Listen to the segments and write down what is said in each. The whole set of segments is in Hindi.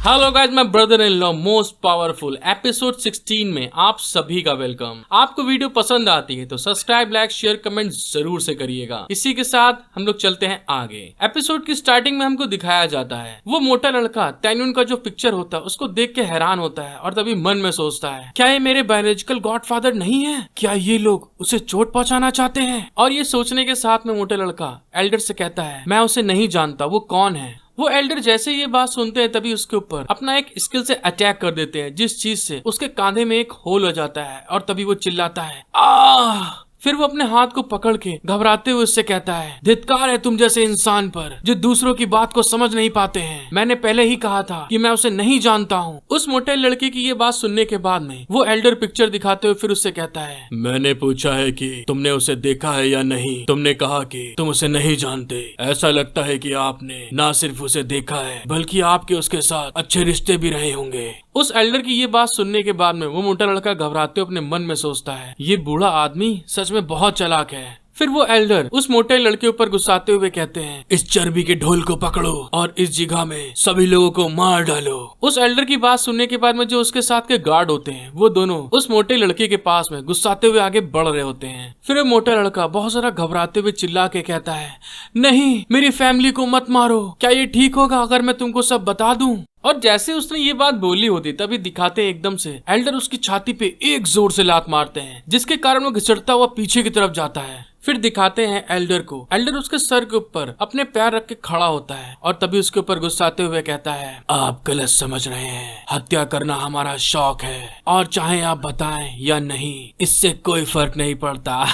Hello guys, my brother in law most powerful episode 16 में आप सभी का वेलकम। आपको वीडियो पसंद आती है तो सब्सक्राइब, लाइक, शेयर, कमेंट जरूर से करिएगा। इसी के साथ हम लोग चलते हैं आगे। एपिसोड की स्टार्टिंग में हमको दिखाया जाता है वो मोटा लड़का तैनून का जो पिक्चर होता है उसको देख के हैरान होता है और तभी मन में सोचता है, क्या ये मेरे बायोलॉजिकल गॉडफादर नहीं है? क्या ये लोग उसे चोट पहुंचाना चाहते हैं? और ये सोचने के साथ में मोटा लड़का एल्डर से कहता है, मैं उसे नहीं जानता, वो कौन है? वो एल्डर जैसे ये बात सुनते हैं तभी उसके ऊपर अपना एक स्किल से अटैक कर देते हैं, जिस चीज से उसके कांधे में एक होल हो जाता है और तभी वो चिल्लाता है आह। फिर वो अपने हाथ को पकड़ के घबराते हुए उससे कहता है, धिक्कार है तुम जैसे इंसान पर जो दूसरों की बात को समझ नहीं पाते हैं। मैंने पहले ही कहा था कि मैं उसे नहीं जानता हूँ। उस मोटे लड़के की ये बात सुनने के बाद में वो एल्डर पिक्चर दिखाते हुए फिर उससे कहता है, मैंने पूछा है कि तुमने उसे देखा है या नहीं। तुमने कहा कि तुम उसे नहीं जानते। ऐसा लगता है कि आपने न सिर्फ उसे देखा है बल्कि आपके उसके साथ अच्छे रिश्ते भी रहे होंगे। उस एल्डर की ये बात सुनने के बाद में वो मोटा लड़का घबराते हुए अपने मन में सोचता है, ये बूढ़ा आदमी सच में बहुत चालाक है। फिर वो एल्डर उस मोटे लड़के ऊपर गुस्साते हुए कहते हैं, इस चर्बी के ढोल को पकड़ो और इस जगह में सभी लोगों को मार डालो। उस एल्डर की बात सुनने के बाद में जो उसके साथ के गार्ड होते हैं वो दोनों उस मोटे लड़के के पास में गुस्साते हुए आगे बढ़ रहे होते हैं। फिर वो मोटा लड़का बहुत सारा घबराते हुए चिल्ला के कहता है, नहीं, मेरी फैमिली को मत मारो। क्या ये ठीक होगा अगर मैं तुमको सब बता दूं? और जैसे उसने ये बात बोली होती तभी दिखाते एकदम से एल्डर उसकी छाती पे एक जोर से लात मारते हैं, जिसके कारण वो घिसटता हुआ पीछे की तरफ जाता है। फिर दिखाते हैं एल्डर को। एल्डर उसके सर के ऊपर अपने पैर रख के खड़ा होता है और तभी उसके ऊपर गुस्साते हुए कहता है, आप गलत समझ रहे हैं। हत्या करना हमारा शौक है और चाहे आप बताएं या नहीं, इससे कोई फर्क नहीं पड़ता।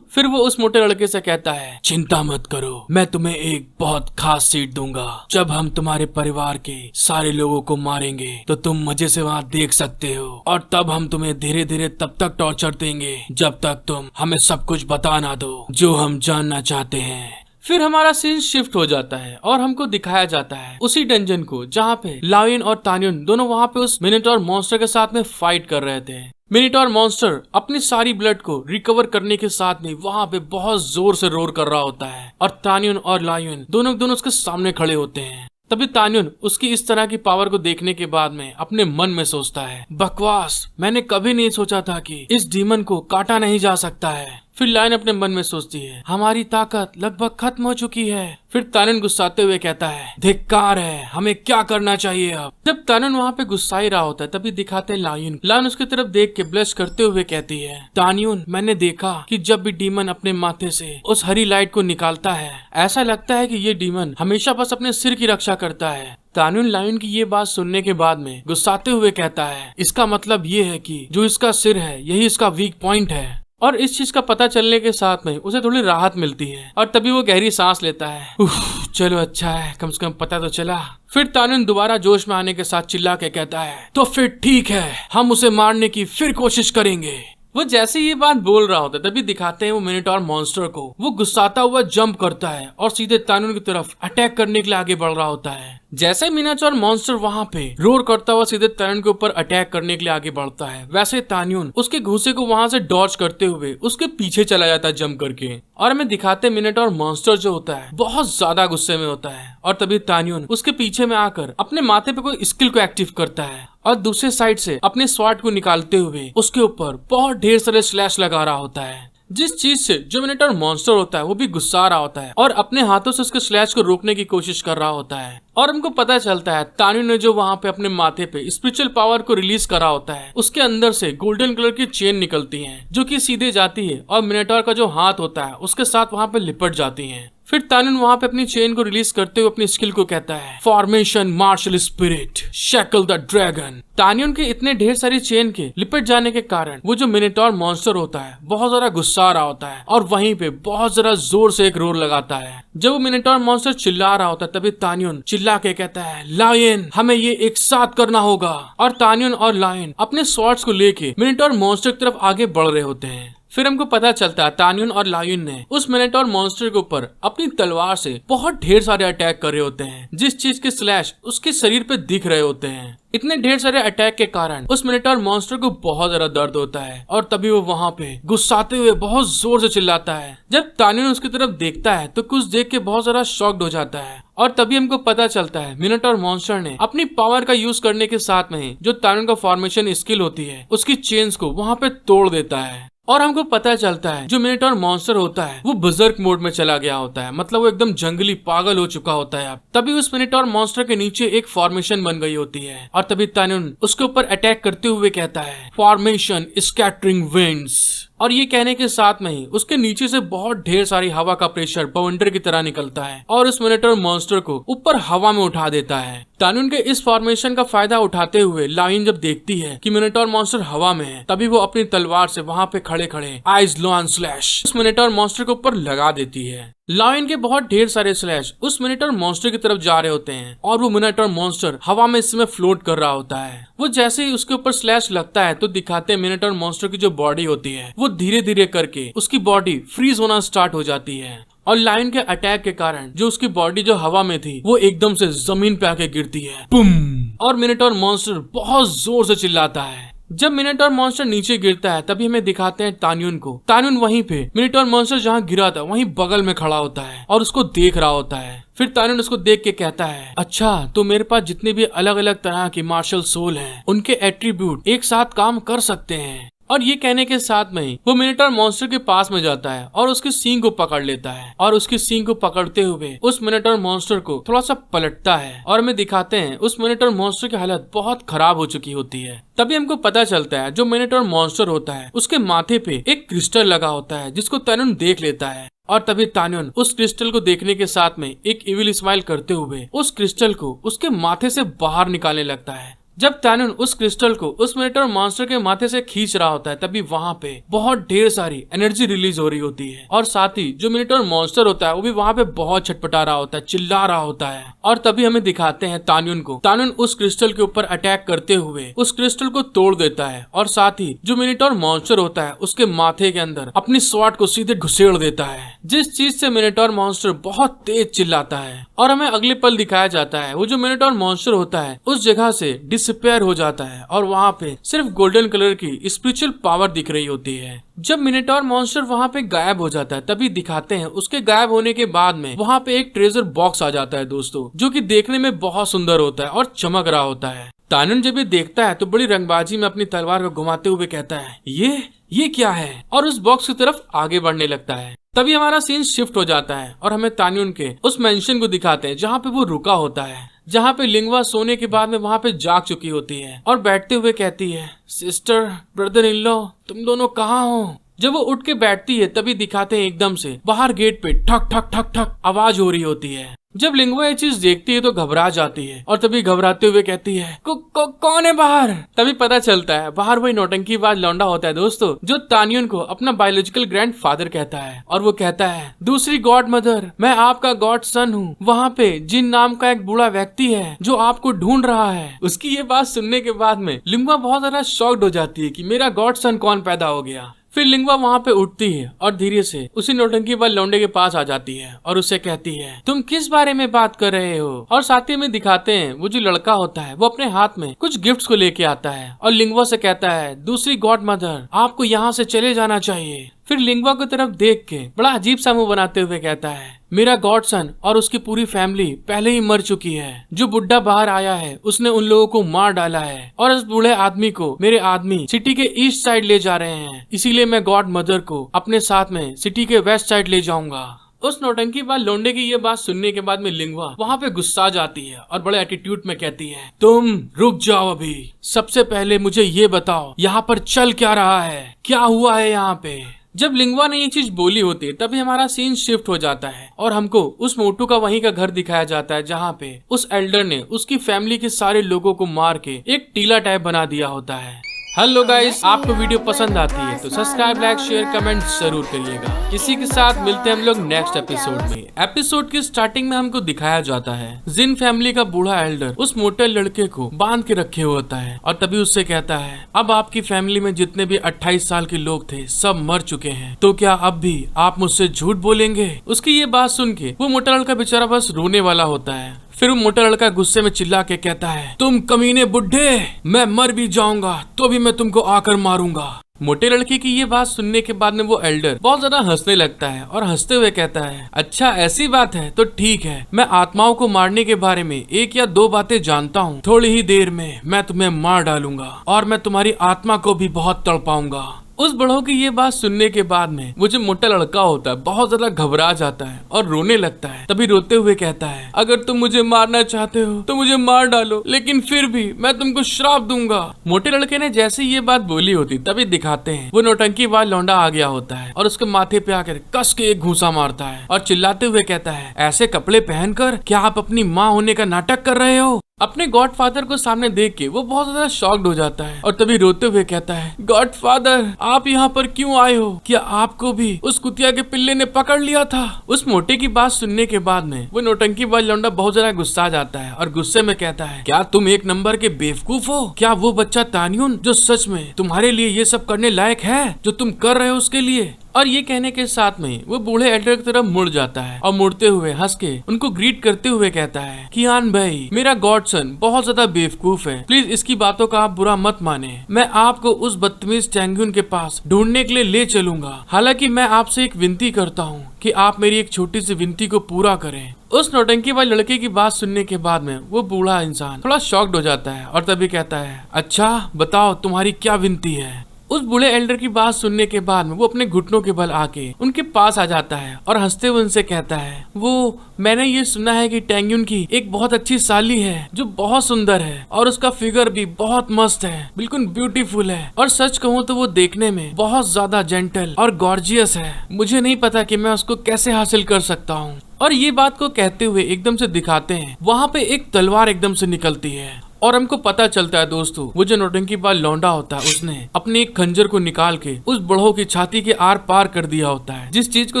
फिर वो उस मोटे लड़के से कहता है, चिंता मत करो, मैं तुम्हें एक बहुत खास सीट दूंगा। जब हम तुम्हारे परिवार के सारे लोगों को मारेंगे तो तुम मजे से वहाँ देख सकते हो और तब हम तुम्हें धीरे धीरे तब तक टॉर्चर देंगे जब तक तुम हमें सब कुछ बता ना दो जो हम जानना चाहते हैं। फिर हमारा सीन शिफ्ट हो जाता है और हमको दिखाया जाता है उसी डंजन को जहाँ पे लायन और तान्युन दोनों वहाँ पे उस मिनोटॉर मॉन्स्टर के साथ में फाइट कर रहे थे। मिनोटॉर मॉन्स्टर अपनी सारी ब्लड को रिकवर करने के साथ में वहाँ पे बहुत जोर से रोर कर रहा होता है और तान्युन और लायन दोनों उसके सामने खड़े होते हैं। तभी तान्युन उसकी इस तरह की पावर को देखने के बाद में अपने मन में सोचता है, बकवास, मैंने कभी नहीं सोचा था कि इस डीमन को काटा नहीं जा सकता है। फिर लायन अपने मन में सोचती है, हमारी ताकत लगभग खत्म हो चुकी है। फिर तान्युन गुस्साते हुए कहता है, धिक्कार है, हमें क्या करना चाहिए अब? जब तान्युन वहाँ पे गुस्सा ही रहा होता है तभी दिखाते हैं लायन उसकी तरफ देख के ब्लश करते हुए कहती है, तान्युन, मैंने देखा कि जब भी डीमन अपने माथे से उस हरी लाइट को निकालता है ऐसा लगता है कि ये डीमन हमेशा बस अपने सिर की रक्षा करता है। तान्युन लायन की ये बात सुनने के बाद में गुस्साते हुए कहता है, इसका मतलब ये है कि जो इसका सिर है यही इसका वीक पॉइंट है। और इस चीज का पता चलने के साथ में उसे थोड़ी राहत मिलती है और तभी वो गहरी सांस लेता है, चलो अच्छा है, कम से कम पता तो चला। फिर तान्युन दोबारा जोश में आने के साथ चिल्ला के कहता है, तो फिर ठीक है, हम उसे मारने की फिर कोशिश करेंगे। वो जैसे ये बात बोल रहा होता है तभी दिखाते हैं वो मिनोटॉर मॉन्स्टर को। वो गुस्साता हुआ जंप करता है और सीधे तान्युन की तरफ अटैक करने के लिए आगे बढ़ रहा होता है। जैसे मिनोटॉर मॉन्स्टर वहाँ पे रोर करता हुआ सीधे तान्युन के ऊपर अटैक करने के लिए आगे बढ़ता है, वैसे तान्युन उसके घूंसे को वहाँ से डॉज करते हुए उसके पीछे चला जाता है जंप करके। और हमें दिखाते मिनोटॉर मॉन्स्टर जो होता है बहुत ज्यादा गुस्से में होता है और तभी तान्युन उसके पीछे में आकर अपने माथे पे कोई स्किल को एक्टिव करता है और दूसरे साइड से अपने स्वॉर्ड को निकालते हुए उसके ऊपर बहुत ढेर सारे स्लैश लगा रहा होता है, जिस चीज से जो मिनोटॉर मॉन्स्टर होता है वो भी गुस्सा रहा होता है और अपने हाथों से उसके स्लैश को रोकने की कोशिश कर रहा होता है। और हमको पता चलता है तान्युन ने जो वहाँ पे अपने माथे पे स्पिरिचुअल पावर को रिलीज करा होता है उसके अंदर से गोल्डन कलर की चेन निकलती है जो कि सीधे जाती है और मिनोटॉर का जो हाथ होता है उसके साथ वहाँ पे लिपट जाती है। फिर तान्युन वहाँ पे अपनी चेन को रिलीज करते हुए अपनी स्किल को कहता है, formation martial spirit shackle the dragon. तान्युन के इतने ढेर सारी चेन के लिपट जाने के कारण वो जो मिनोटॉर मॉन्स्टर होता है बहुत ज्यादा गुस्सा आ रहा होता है और वहीं पे बहुत ज्यादा जोर से एक रोर लगाता है। जब वो मिनोटॉर मॉन्स्टर चिल्ला रहा होता है तभी तान्युन चिल्ला के कहता है, लायन, हमें ये एक साथ करना होगा। और तान्युन और लायन अपने स्वॉर्ड्स को लेके मिनोटॉर मॉन्स्टर की तरफ आगे बढ़ रहे होते हैं। फिर हमको पता चलता है तान्युन और लायुन ने उस मिनोटॉर मॉन्स्टर के ऊपर अपनी तलवार से बहुत ढेर सारे अटैक कर रहे होते हैं, जिस चीज के स्लैश उसके शरीर पे दिख रहे होते हैं। इतने ढेर सारे अटैक के कारण उस मिनोटॉर मॉन्स्टर को बहुत ज्यादा दर्द होता है और तभी वो वहाँ पे गुस्साते हुए बहुत जोर से चिल्लाता है। जब तान्युन उसकी तरफ देखता है तो कुछ देख के बहुत ज्यादा शॉक्ड हो जाता है और तभी हमको पता चलता है मिनोटॉर मॉन्स्टर ने अपनी पावर का यूज करने के साथ में जो तान्युन का फॉर्मेशन स्किल होती है उसकी चेन्स को वहाँ पे तोड़ देता है। और हमको पता चलता है जो मिनोटॉर मॉन्स्टर होता है वो बर्जर्क मोड में चला गया होता है, मतलब वो एकदम जंगली पागल हो चुका होता है। तभी उस मिनोटॉर मॉन्स्टर के नीचे एक फॉर्मेशन बन गई होती है और तभी तान्युन उसके ऊपर अटैक करते हुए कहता है फॉर्मेशन स्कैटरिंग विंड्स। और ये कहने के साथ में ही उसके नीचे से बहुत ढेर सारी हवा का प्रेशर बवंडर की तरह निकलता है और उस मिनोटॉर मॉन्स्टर को ऊपर हवा में उठा देता है। तान्युन के इस फॉर्मेशन का फायदा उठाते हुए लाइन जब देखती है कि मिनोटॉर मॉन्स्टर हवा में है, तभी वो अपनी तलवार से वहाँ पे खड़े खड़े आइज लॉन स्लैश उस मिनोटॉर मॉन्स्टर के ऊपर लगा देती है। लायन के बहुत ढेर सारे स्लैश उस मिनोटॉर मॉन्स्टर की तरफ जा रहे होते हैं और वो मिनोटॉर मॉन्स्टर हवा में इस समय फ्लोट कर रहा होता है। वो जैसे ही उसके ऊपर स्लैश लगता है तो दिखाते हैं मिनोटॉर मॉन्स्टर की जो बॉडी होती है वो धीरे धीरे करके उसकी बॉडी फ्रीज होना स्टार्ट हो जाती है और लायन के अटैक के कारण जो उसकी बॉडी जो हवा में थी वो एकदम से जमीन पे आके गिरती है, बुम। और मिनोटॉर मॉन्स्टर बहुत जोर से चिल्लाता है। जब मिनोटॉर मॉन्स्टर नीचे गिरता है तभी हमें दिखाते हैं तान्युन को। तान्युन वहीं पे मिनोटॉर मॉन्स्टर जहाँ गिरा था वहीं बगल में खड़ा होता है और उसको देख रहा होता है। फिर तान्युन उसको देख के कहता है अच्छा तो मेरे पास जितने भी अलग अलग तरह की मार्शल सोल हैं उनके एट्रीब्यूट एक साथ काम कर सकते हैं। और ये कहने के साथ में ही वो मिनोटॉर मॉन्स्टर के पास में जाता है और उसकी सींग को पकड़ लेता है और उसकी सींग को पकड़ते हुए उस मिनोटॉर मॉन्स्टर को थोड़ा सा पलटता है और हमें दिखाते हैं उस मिनोटॉर मॉन्स्टर की हालत बहुत खराब हो चुकी होती है। तभी हमको पता चलता है जो मिनोटॉर मॉन्स्टर होता है उसके माथे पे एक क्रिस्टल लगा होता है जिसको तान्युन देख लेता है और तभी तान्युन उस क्रिस्टल को देखने के साथ में एक इविल स्माइल करते हुए उस क्रिस्टल को उसके माथे से बाहर निकालने लगता है। जब तान्युन उस क्रिस्टल को उस मिनोटॉर मॉन्स्टर के माथे से खींच रहा होता है तभी वहाँ पे बहुत ढेर सारी एनर्जी रिलीज हो रही होती है और साथ ही जो मिनोटॉर मॉन्स्टर होता है वो भी वहाँ पे बहुत छटपटा रहा होता है, चिल्ला रहा होता है। और तभी हमें दिखाते हैं तान्युन को। तान्युन उस क्रिस्टल के ऊपर अटैक करते हुए उस क्रिस्टल को तोड़ देता है और साथ ही जो मिनोटॉर मॉन्स्टर होता है उसके माथे के अंदर अपनी स्वॉर्ड को सीधे घुसेड़ देता है, जिस चीज से मिनोटॉर मॉन्स्टर बहुत तेज चिल्लाता है। और हमें अगले पल दिखाया जाता है वो जो मिनोटॉर मॉन्स्टर होता है उस जगह से डिसअपियर हो जाता है और वहाँ पे सिर्फ गोल्डन कलर की स्पिरिचुअल पावर दिख रही होती है। जब मिनोटॉर मॉन्स्टर वहाँ पे गायब हो जाता है तभी दिखाते हैं उसके गायब होने के बाद में वहाँ पे एक ट्रेजर बॉक्स आ जाता है दोस्तों, जो कि देखने में बहुत सुंदर होता है और चमक रहा होता है। तान्युन जब ये देखता है तो बड़ी रंगबाजी में अपनी तलवार को घुमाते हुए कहता है ये क्या है, और उस बॉक्स की तरफ आगे बढ़ने लगता है। तभी हमारा सीन शिफ्ट हो जाता है और हमें तान्युन के उस मेंशन को दिखाते हैं जहाँ पे वो रुका होता है, जहाँ पे लिंगवा सोने के बाद में वहाँ पे जाग चुकी होती है और बैठते हुए कहती है सिस्टर ब्रदर इन लॉ तुम दोनों कहाँ हो। जब वो उठ के बैठती है तभी दिखाते हैं एकदम से बाहर गेट पे ठक ठक ठक ठक आवाज हो रही होती है। जब लिंगवा ये चीज देखती है तो घबरा जाती है और तभी घबराते हुए कहती है कौन है बाहर। तभी पता चलता है बाहर वही नौटंकीबाज लौंडा होता है दोस्तों, जो तान्युन को अपना बायोलॉजिकल ग्रैंडफादर कहता है और वो कहता है दूसरी गॉड मदर मैं आपका गॉड सन हूँ, वहाँ पे जिन नाम का एक बूढ़ा व्यक्ति है जो आपको ढूंढ रहा है। उसकी ये बात सुनने के बाद में लिंगवा बहुत ज्यादा शॉक्ड हो जाती है कि मेरा गॉड सन कौन पैदा हो गया। फिर लिंगवा वहाँ पे उठती है और धीरे से उसी नौटंकीबाज लौंडे के पास आ जाती है और उससे कहती है तुम किस बारे में बात कर रहे हो। और साथ ही में दिखाते हैं वो जो लड़का होता है वो अपने हाथ में कुछ गिफ्ट्स को लेके आता है और लिंगवा से कहता है दूसरी गॉड मदर आपको यहाँ से चले जाना चाहिए। फिर लिंगवा की तरफ देख के बड़ा अजीब सा मुंह बनाते हुए कहता है मेरा गॉड सन और उसकी पूरी फैमिली पहले ही मर चुकी है। जो बुड्ढा बाहर आया है उसने उन लोगों को मार डाला है और उस बूढ़े आदमी को मेरे आदमी सिटी के ईस्ट साइड ले जा रहे हैं, इसीलिए मैं गॉड मदर को अपने साथ में सिटी के वेस्ट साइड ले जाऊंगा। उस नौटंकीबाज लौंडे की ये बात सुनने के बाद में लिंगवा वहाँ पे गुस्सा जाती है और बड़े एटीट्यूड में कहती है तुम रुक जाओ, अभी सबसे पहले मुझे ये बताओ यहाँ पर चल क्या रहा है, क्या हुआ है यहाँ पे। जब लिंगवा ने ये चीज बोली होती है तभी हमारा सीन शिफ्ट हो जाता है और हमको उस मोटू का वहीं का घर दिखाया जाता है जहाँ पे उस एल्डर ने उसकी फैमिली के सारे लोगों को मार के एक टीला टाइप बना दिया होता है। हेलो गाइस, आपको वीडियो पसंद आती है तो सब्सक्राइब, लाइक, शेयर, कमेंट जरूर करिएगा। इसी के साथ मिलते हैं हम लोग नेक्स्ट एपिसोड में। एपिसोड की स्टार्टिंग में हमको दिखाया जाता है जिन फैमिली का बूढ़ा एल्डर उस मोटे लड़के को बांध के रखे हुआ होता है और तभी उससे कहता है, अब आपकी फैमिली में जितने भी 28 साल के लोग थे सब मर चुके हैं, तो क्या अब भी आप मुझसे झूठ बोलेंगे? उसकी ये बात सुन के वो मोटा लड़का बेचारा बस रोने वाला होता है। फिर वो मोटा लड़का गुस्से में चिल्ला के कहता है, तुम कमीने बुड्ढे, मैं मर भी जाऊंगा तो भी मैं तुमको आकर मारूंगा। मोटे लड़के की ये बात सुनने के बाद में वो एल्डर बहुत ज्यादा हंसने लगता है और हंसते हुए कहता है, अच्छा ऐसी बात है तो ठीक है, मैं आत्माओं को मारने के बारे में 1 या 2 बातें जानता हूँ। थोड़ी ही देर में मैं तुम्हें मार डालूंगा और मैं तुम्हारी आत्मा को भी बहुत तड़पाऊंगा। उस बड़ों की ये बात सुनने के बाद में वो जो मोटा लड़का होता है बहुत ज्यादा घबरा जाता है और रोने लगता है। तभी रोते हुए कहता है, अगर तुम मुझे मारना चाहते हो तो मुझे मार डालो, लेकिन फिर भी मैं तुमको श्राप दूंगा। मोटे लड़के ने जैसे ये बात बोली होती तभी दिखाते हैं वो नौटंकी वाला लौंडा आ गया होता है और उसके माथे पे आकर कस के एक घूंसा मारता है और चिल्लाते हुए कहता है, ऐसे कपड़े पहनकर क्या आप अपनी माँ होने का नाटक कर रहे हो? अपने गॉडफादर को सामने देख के वो बहुत ज्यादा शॉक्ड हो जाता है और तभी रोते हुए कहता है, गॉडफादर आप यहाँ पर क्यों आए हो? क्या आपको भी उस कुतिया के पिल्ले ने पकड़ लिया था? उस मोटे की बात सुनने के बाद में वो नौटंकी वाला लौंडा बहुत ज्यादा गुस्सा जाता है और गुस्से में कहता है, क्या तुम 1 नंबर के बेवकूफ हो? क्या वो बच्चा तानियुन जो सच में तुम्हारे लिए ये सब करने लायक है जो तुम कर रहे हो उसके लिए? और ये कहने के साथ में वो बूढ़े एल्डर की तरफ मुड़ जाता है और मुड़ते हुए हंस के उनको ग्रीट करते हुए कहता है, कियान भाई मेरा गॉडसन बहुत ज्यादा बेवकूफ है, प्लीज इसकी बातों का आप बुरा मत माने। मैं आपको उस बदतमीज टैंगुन के पास ढूंढने के लिए ले चलूंगा। हालांकि मैं आपसे एक विनती करता हूँ कि आप मेरी एक छोटी सी विनती को पूरा करें। उस नौटंकी वाले लड़के की बात सुनने के बाद में वो बूढ़ा इंसान थोड़ा शॉक्ड हो जाता है और तभी कहता है, अच्छा बताओ तुम्हारी क्या विनती है? उस बूढ़े एल्डर की बात सुनने के बाद में वो अपने घुटनों के बल आके उनके पास आ जाता है और हंसते हुए उनसे कहता है, वो मैंने ये सुना है कि टैंगुन की एक बहुत अच्छी साली है जो बहुत सुंदर है और उसका फिगर भी बहुत मस्त है, बिल्कुल ब्यूटीफुल है, और सच कहूँ तो वो देखने में बहुत ज्यादा जेंटल और गॉर्जियस है। मुझे नहीं पता कि मैं उसको कैसे हासिल कर सकता हूँ। और ये बात को कहते हुए एकदम से दिखाते हैं वहाँ पे एक तलवार एकदम से निकलती है और हमको पता चलता है दोस्तों वो जो नौटंकी वाला लौंडा होता है उसने अपने एक खंजर को निकाल के उस बड़ों की छाती के आर पार कर दिया होता है, जिस चीज को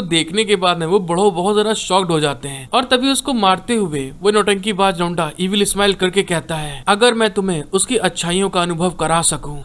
देखने के बाद में वो बड़ों बहुत ज्यादा शॉक्ड हो जाते हैं। और तभी उसको मारते हुए वो नौटंकी बाज लौंडा इविल स्माइल करके कहता है, अगर मैं तुम्हें उसकी अच्छाइयों का अनुभव करा सकूं।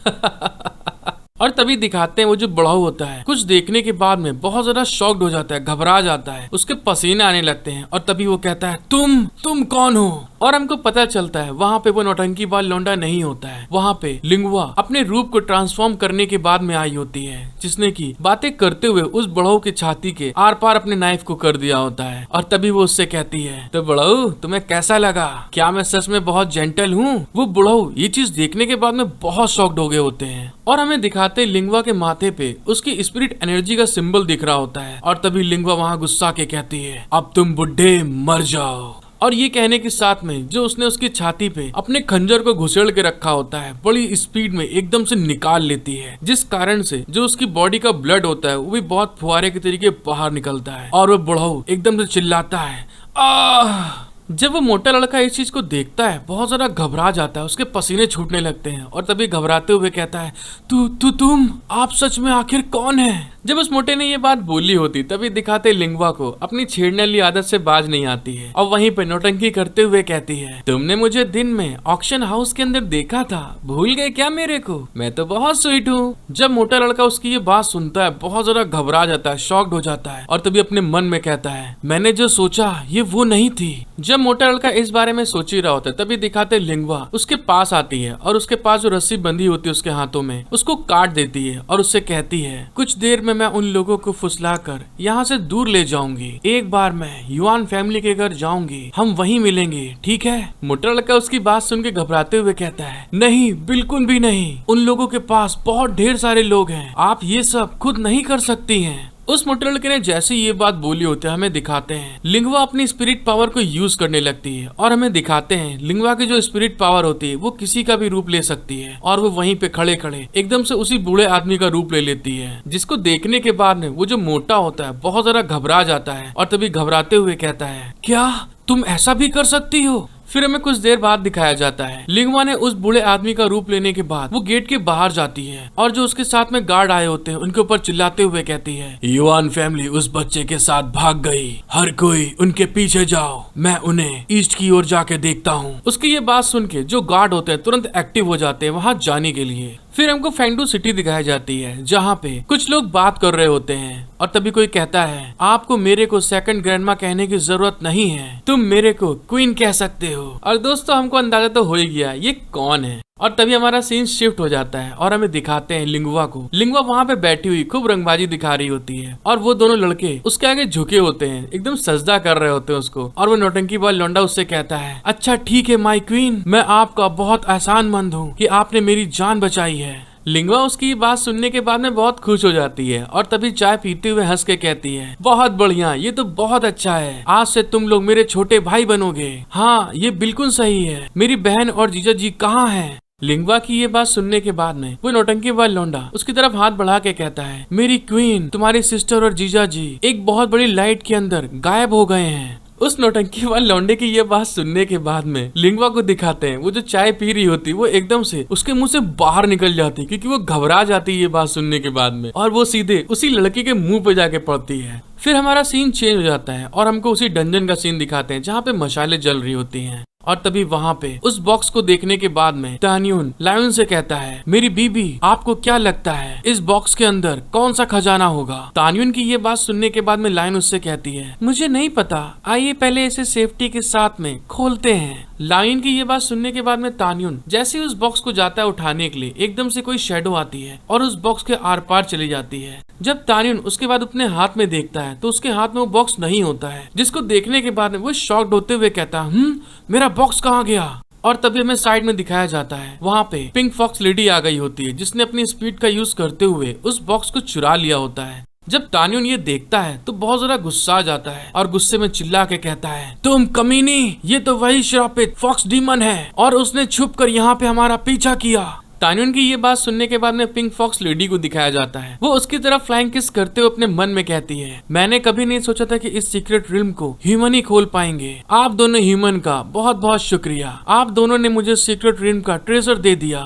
और तभी दिखाते हैं वो जो बड़ा होता है कुछ देखने के बाद में बहुत ज्यादा शॉक्ड हो जाता है, घबरा जाता है, उसके पसीने आने लगते हैं और तभी वो कहता है, तुम कौन हो? और हमको पता चलता है वहाँ पे वो नौटंकी वाला लौंडा नहीं होता है, वहाँ पे लिंगुआ अपने रूप को ट्रांसफॉर्म करने के बाद में आई होती है, जिसने की बातें करते हुए उस बड़ऊ की छाती के आर पार अपने नाइफ को कर दिया होता है। और तभी वो उससे कहती है, तो बड़ऊ तुम्हें कैसा लगा? क्या मैं सच में बहुत जेंटल हूँ? वो बड़ऊ ये चीज देखने के बाद में बहुत शॉक्ड हो गए होते हैं और हमें दिखाते लिंगुआ के माथे पे उसकी स्पिरिट एनर्जी का सिंबल दिख रहा होता है। और तभी लिंगुआ वहाँ गुस्सा के कहती है, अब तुम बुड्ढे मर जाओ। और ये कहने के साथ में जो उसने उसकी छाती पे अपने खंजर को घुसेड़ के रखा होता है बड़ी स्पीड में एकदम से निकाल लेती है, जिस कारण से जो उसकी बॉडी का ब्लड होता है वो भी बहुत फुहारे के तरीके बाहर निकलता है और वो बुढ़ऊ एकदम से चिल्लाता है, आह। जब वो मोटा लड़का इस चीज को देखता है बहुत ज्यादा घबरा जाता है, उसके पसीने छूटने लगते हैं और तभी घबराते हुए कहता है, तुम आप सच में आखिर कौन है? जब उस मोटे ने ये बात बोली होती तभी दिखाते लिंगुआ को अपनी छेड़ने वाली आदत से बाज नहीं आती है और वहीं पे नौटंकी करते हुए कहती है, तुमने मुझे दिन में ऑक्शन हाउस के अंदर देखा था, भूल गए क्या मेरे को? मैं तो बहुत स्वीट हूँ। जब मोटा लड़का उसकी ये बात सुनता है बहुत ज्यादा घबरा जाता है, शॉक्ड हो जाता है और तभी अपने मन में कहता है, मैंने जो सोचा ये वो नहीं थी। जब मोटा लड़का इस बारे में सोच ही रहा होता है तभी दिखाते लिंगुआ उसके पास आती है और उसके पास जो रस्सी बंधी होती है उसके हाथों में उसको काट देती है और उससे कहती है, कुछ देर में मैं उन लोगों को फुसलाकर यहाँ से दूर ले जाऊंगी। एक बार मैं युआन फैमिली के घर जाऊंगी, हम वहीं मिलेंगे, ठीक है? मोटा लड़का उसकी बात सुन के घबराते हुए कहता है, नहीं बिल्कुल भी नहीं, उन लोगों के पास बहुत ढेर सारे लोग हैं, आप ये सब खुद नहीं कर सकती हैं। उस मोटे लड़के ने जैसे ये बात बोली होती है हमें दिखाते हैं लिंगुआ अपनी स्पिरिट पावर को यूज करने लगती है और हमें दिखाते हैं लिंगुआ की जो स्पिरिट पावर होती है वो किसी का भी रूप ले सकती है और वो वहीं पे खड़े खड़े एकदम से उसी बूढ़े आदमी का रूप ले लेती है, जिसको देखने के बाद में वो जो मोटा होता है बहुत ज्यादा घबरा जाता है और तभी घबराते हुए कहता है, क्या तुम ऐसा भी कर सकती हो? फिर हमें कुछ देर बाद दिखाया जाता है लिंगवा ने उस बूढ़े आदमी का रूप लेने के बाद वो गेट के बाहर जाती है और जो उसके साथ में गार्ड आए होते हैं उनके ऊपर चिल्लाते हुए कहती है, युवान फैमिली उस बच्चे के साथ भाग गई, हर कोई उनके पीछे जाओ, मैं उन्हें ईस्ट की ओर जाके देखता हूँ। उसकी ये बात सुन के जो गार्ड होते हैं तुरंत एक्टिव हो जाते हैं वहाँ जाने के लिए। फिर हमको फेंगडू सिटी दिखाई जाती है जहाँ पे कुछ लोग बात कर रहे होते हैं और तभी कोई कहता है, आपको मेरे को सेकंड ग्रैंडमा कहने की जरूरत नहीं है, तुम मेरे को क्वीन कह सकते हो। और दोस्तों हमको अंदाजा तो हो ही गया ये कौन है। और तभी हमारा सीन शिफ्ट हो जाता है और हमें दिखाते हैं लिंगवा को। लिंगवा वहाँ पे बैठी हुई खूब रंगबाजी दिखा रही होती है और वो दोनों लड़के उसके आगे झुके होते हैं, एकदम सजदा कर रहे होते हैं उसको। और वो नौटंकी बॉय लौंडा उससे कहता है, अच्छा ठीक है माई क्वीन, मैं आपका बहुत एहसानमंद हूँ कि आपने मेरी जान बचाई है। लिंगवा उसकी बात सुनने के बाद में बहुत खुश हो जाती है और तभी चाय पीते हुए हंस के कहती है, बहुत बढ़िया, ये तो बहुत अच्छा है, आज से तुम लोग मेरे छोटे भाई बनोगे। हाँ ये बिल्कुल सही है, मेरी बहन और जीजा जी कहाँ हैं? लिंगवा की ये बात सुनने के बाद में वो नौटंकी वाला लौंडा उसकी तरफ हाथ बढ़ा के कहता है, मेरी क्वीन, तुम्हारी सिस्टर और जीजा जी एक बहुत बड़ी लाइट के अंदर गायब हो गए हैं। उस नौटंकी वाले लौंडे की ये बात सुनने के बाद में लिंगवा को दिखाते हैं वो जो चाय पी रही होती वो एकदम से उसके मुंह से बाहर निकल जाती क्योंकि वो घबरा जाती है ये बात सुनने के बाद में, और वो सीधे उसी लड़के के मुंह पे जाके पड़ती है। फिर हमारा सीन चेंज हो जाता है और हमको उसी डंजन का सीन दिखाते हैं जहाँ पे मशाले जल रही होती हैं। और तभी वहाँ पे उस बॉक्स को देखने के बाद में तान्यून लायन से कहता है, मेरी बीबी आपको क्या लगता है इस बॉक्स के अंदर कौन सा खजाना होगा? तान्यून की ये बात सुनने के बाद में लायन उससे कहती है, मुझे नहीं पता, आइए पहले इसे सेफ्टी के साथ में खोलते हैं। लायन की ये बात सुनने के बाद में तान्यून जैसे ही उस बॉक्स को जाता है उठाने के लिए एकदम से कोई शेडो आती है और उस बॉक्स के आर पार चली जाती है। जब तान्यून उसके बाद अपने हाथ में देखता है तो उसके हाथ में वो बॉक्स नहीं होता है, जिसको देखने के बाद में वो शॉक्ड होते हुए कहता है, मेरा बॉक्स कहाँ गया? और तभी हमें साइड में दिखाया जाता है वहाँ पे पिंक फॉक्स लेडी आ गई होती है जिसने अपनी स्पीड का यूज करते हुए उस बॉक्स को चुरा लिया होता है। जब तान्यून ये देखता है तो बहुत ज्यादा गुस्सा आ जाता है और गुस्से में चिल्ला के कहता है, तुम कमीनी, ये तो वही श्रापित फॉक्स डीमन है और उसने छुप कर यहाँ पे हमारा पीछा किया। तान्यून की ये बात सुनने के बाद में पिंक फॉक्स लेडी को दिखाया जाता है। वो उसकी तरफ फ्लाइंग किस करते हुए अपने मन में कहती है, मैंने कभी नहीं सोचा था कि इस सीक्रेट रिल्म को ह्यूमन ही खोल पाएंगे। आप दोनों ह्यूमन का बहुत बहुत शुक्रिया, आप दोनों ने मुझे सीक्रेट रिल्म का ट्रेजर दे दिया।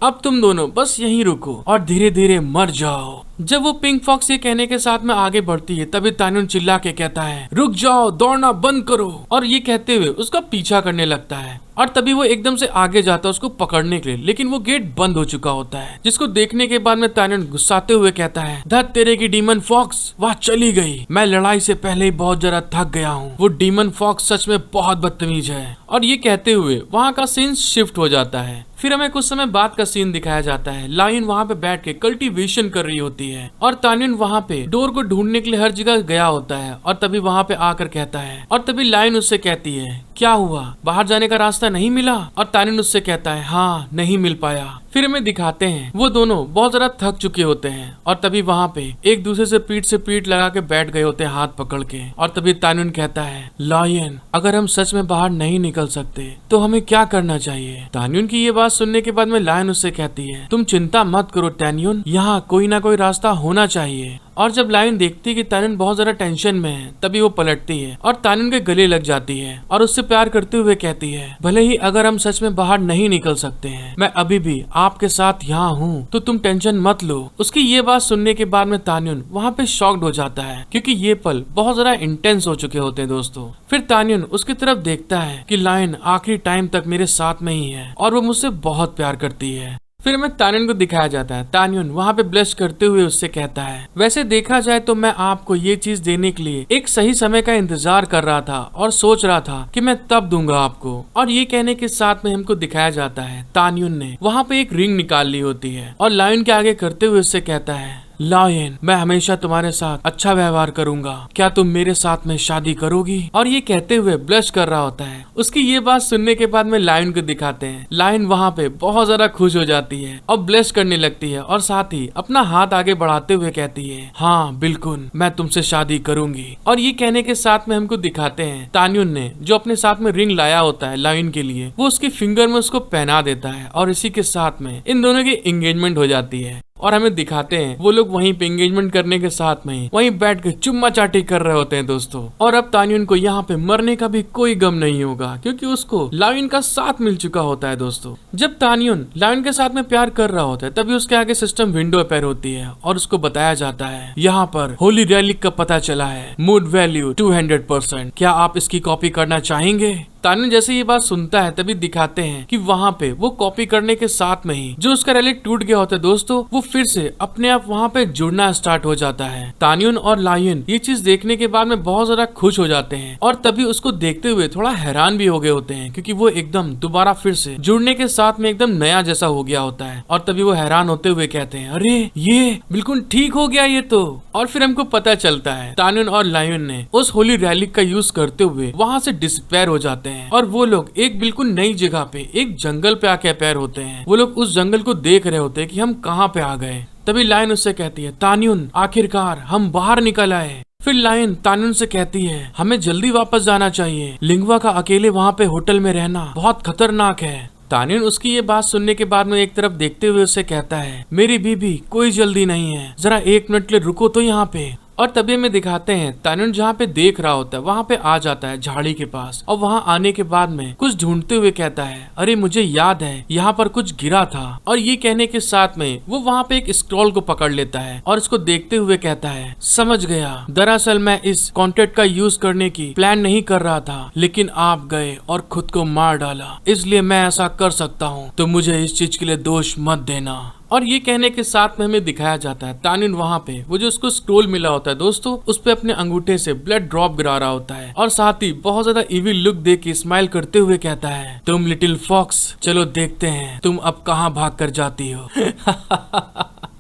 अब तुम दोनों बस यहीं रुको और धीरे धीरे मर जाओ। जब वो पिंक फॉक्स ये कहने के साथ में आगे बढ़ती है तभी तान्यून चिल्ला के कहता है, रुक जाओ, दौड़ना बंद करो। और ये कहते हुए उसका पीछा करने लगता है और तभी वो एकदम से आगे जाता है उसको पकड़ने के लिए, लेकिन वो गेट बंद हो चुका होता है, जिसको देखने के बाद में तान्यून गुस्साते हुए कहता है, धत तेरे की डीमन फॉक्स, वह चली गई, मैं लड़ाई से पहले ही बहुत जरा थक गया हूँ। वो डीमन फॉक्स सच में बहुत बदतमीज है। और ये कहते हुए वहाँ का सीन शिफ्ट हो जाता है। फिर हमें कुछ समय बाद का सीन दिखाया जाता है। लायन वहाँ पे बैठ के कल्टीवेशन कर रही होती है और तान्यून वहाँ पे डोर को ढूंढने के लिए हर जगह गया होता है और तभी वहाँ पे आकर कहता है, और तभी लायन उससे कहती है, क्या हुआ, बाहर जाने का रास्ता नहीं मिला? और तान्यून उससे कहता है, हाँ नहीं मिल पाया। फिर हमें दिखाते हैं वो दोनों बहुत ज्यादा थक चुके होते हैं और तभी वहाँ पे एक दूसरे से पीठ लगा के बैठ गए होते हैं हाथ पकड़ के। और तभी तान्यून कहता है, लायन, अगर हम सच में बाहर नहीं निकल सकते तो हमें क्या करना चाहिए? तान्यून की ये बात सुनने के बाद में लायन उससे कहती है, तुम चिंता मत करो तान्यून, यहाँ कोई ना कोई रास्ता होना चाहिए। और जब लायन देखती है कि तान्यून बहुत ज्यादा टेंशन में है तभी वो पलटती है और तान्यून के गले लग जाती है और उससे प्यार करते हुए कहती है, भले ही अगर हम सच में बाहर नहीं निकल सकते हैं, मैं अभी भी आपके साथ यहाँ हूँ, तो तुम टेंशन मत लो। उसकी ये बात सुनने के बाद में तान्यून वहाँ पे शॉक्ड हो जाता है क्योंकि ये पल बहुत ज्यादा इंटेंस हो चुके होते हैं दोस्तों। फिर तान्यून उसकी तरफ देखता है कि लायन आखिरी टाइम तक मेरे साथ में ही है और वो मुझसे बहुत प्यार करती है। फिर हमें तान्यून को दिखाया जाता है। तान्यून वहाँ पे ब्लश करते हुए उससे कहता है, वैसे देखा जाए तो मैं आपको ये चीज देने के लिए एक सही समय का इंतजार कर रहा था और सोच रहा था कि मैं तब दूंगा आपको। और ये कहने के साथ में हमको दिखाया जाता है तान्यून ने वहाँ पे एक रिंग निकाल ली होती है और लायन के आगे करते हुए उससे कहता है, लायन, मैं हमेशा तुम्हारे साथ अच्छा व्यवहार करूंगा, क्या तुम मेरे साथ में शादी करोगी? और ये कहते हुए ब्लश कर रहा होता है। उसकी ये बात सुनने के बाद में लायन को दिखाते हैं। लायन वहाँ पे बहुत ज्यादा खुश हो जाती है और ब्लश करने लगती है और साथ ही अपना हाथ आगे बढ़ाते हुए कहती है, हाँ बिल्कुल, मैं तुमसे शादी करूंगी। और ये कहने के साथ में हमको दिखाते हैं तान्यून ने जो अपने साथ में रिंग लाया होता है लायन के लिए, वो उसकी फिंगर में उसको पहना देता है और इसी के साथ में इन दोनों की एंगेजमेंट हो जाती है। और हमें दिखाते हैं वो लोग वहीं पे एंगेजमेंट करने के साथ में वहीं बैठ के चुम्मा चाटी कर रहे होते हैं दोस्तों। और अब तान्युन को यहाँ पे मरने का भी कोई गम नहीं होगा क्योंकि उसको लायन का साथ मिल चुका होता है दोस्तों। जब तान्युन लायन के साथ में प्यार कर रहा होता है तभी उसके आगे सिस्टम विंडो अपेयर होती है और उसको बताया जाता है यहाँ पर होली रेलिक का पता चला है, मूड वैल्यू 200%। क्या आप इसकी कॉपी करना चाहेंगे? तान्युन जैसे ये बात सुनता है तभी दिखाते हैं कि वहाँ पे वो कॉपी करने के साथ में ही जो उसका रेलिक टूट गया होता है दोस्तों वो फिर से अपने आप वहाँ पे जुड़ना स्टार्ट हो जाता है। तान्युन और लायन ये चीज देखने के बाद में बहुत ज्यादा खुश हो जाते हैं और तभी उसको देखते हुए थोड़ा हैरान भी हो गए होते हैं क्योंकि वो एकदम दोबारा फिर से जुड़ने के साथ में एकदम नया जैसा हो गया होता है। और तभी वो हैरान होते हुए कहते हैं अरे ये बिल्कुल ठीक हो गया ये तो। और फिर हमको पता चलता है तान्युन और लायन ने उस होली रैलिक का यूज करते हुए वहाँ से डिस्पेयर हो जाते हैं और वो लोग एक बिल्कुल नई जगह पे एक जंगल पे आके पैर होते हैं। वो लोग उस जंगल को देख रहे होते हैं कि हम कहाँ पे आ गए। तभी लायन उससे कहती है तान्युन आखिरकार हम बाहर निकल आए। फिर लायन तान्युन से कहती है हमें जल्दी वापस जाना चाहिए, लिंगवा का अकेले वहाँ पे होटल में रहना बहुत खतरनाक है। तान्युन उसकी ये बात सुनने के बाद में एक तरफ देखते हुए उससे कहता है मेरी बीबी कोई जल्दी नहीं है, जरा 1 मिनट के लिए रुको तो यहाँ पे। और तभी हमें दिखाते हैं तान्युन जहाँ पे देख रहा होता है वहाँ पे आ जाता है झाड़ी के पास और वहाँ आने के बाद में कुछ ढूंढते हुए कहता है अरे मुझे याद है यहाँ पर कुछ गिरा था। और ये कहने के साथ में वो वहाँ पे एक स्क्रॉल को पकड़ लेता है और इसको देखते हुए कहता है समझ गया, दरअसल मैं इस कॉन्ट्रैक्ट का यूज करने की प्लान नहीं कर रहा था लेकिन आप गए और खुद को मार डाला, इसलिए मैं ऐसा कर सकता हूँ, तो मुझे इस चीज के लिए दोष मत देना। और ये कहने के साथ में हमें दिखाया जाता है तान्युन वहाँ पे वो जो उसको स्क्रोल मिला होता है दोस्तों उस पे अपने अंगूठे से ब्लड ड्रॉप गिरा रहा होता है और साथ ही बहुत ज्यादा इविल लुक देख के स्माइल करते हुए कहता है तुम लिटिल फॉक्स, चलो देखते हैं तुम अब कहाँ भाग कर जाती हो।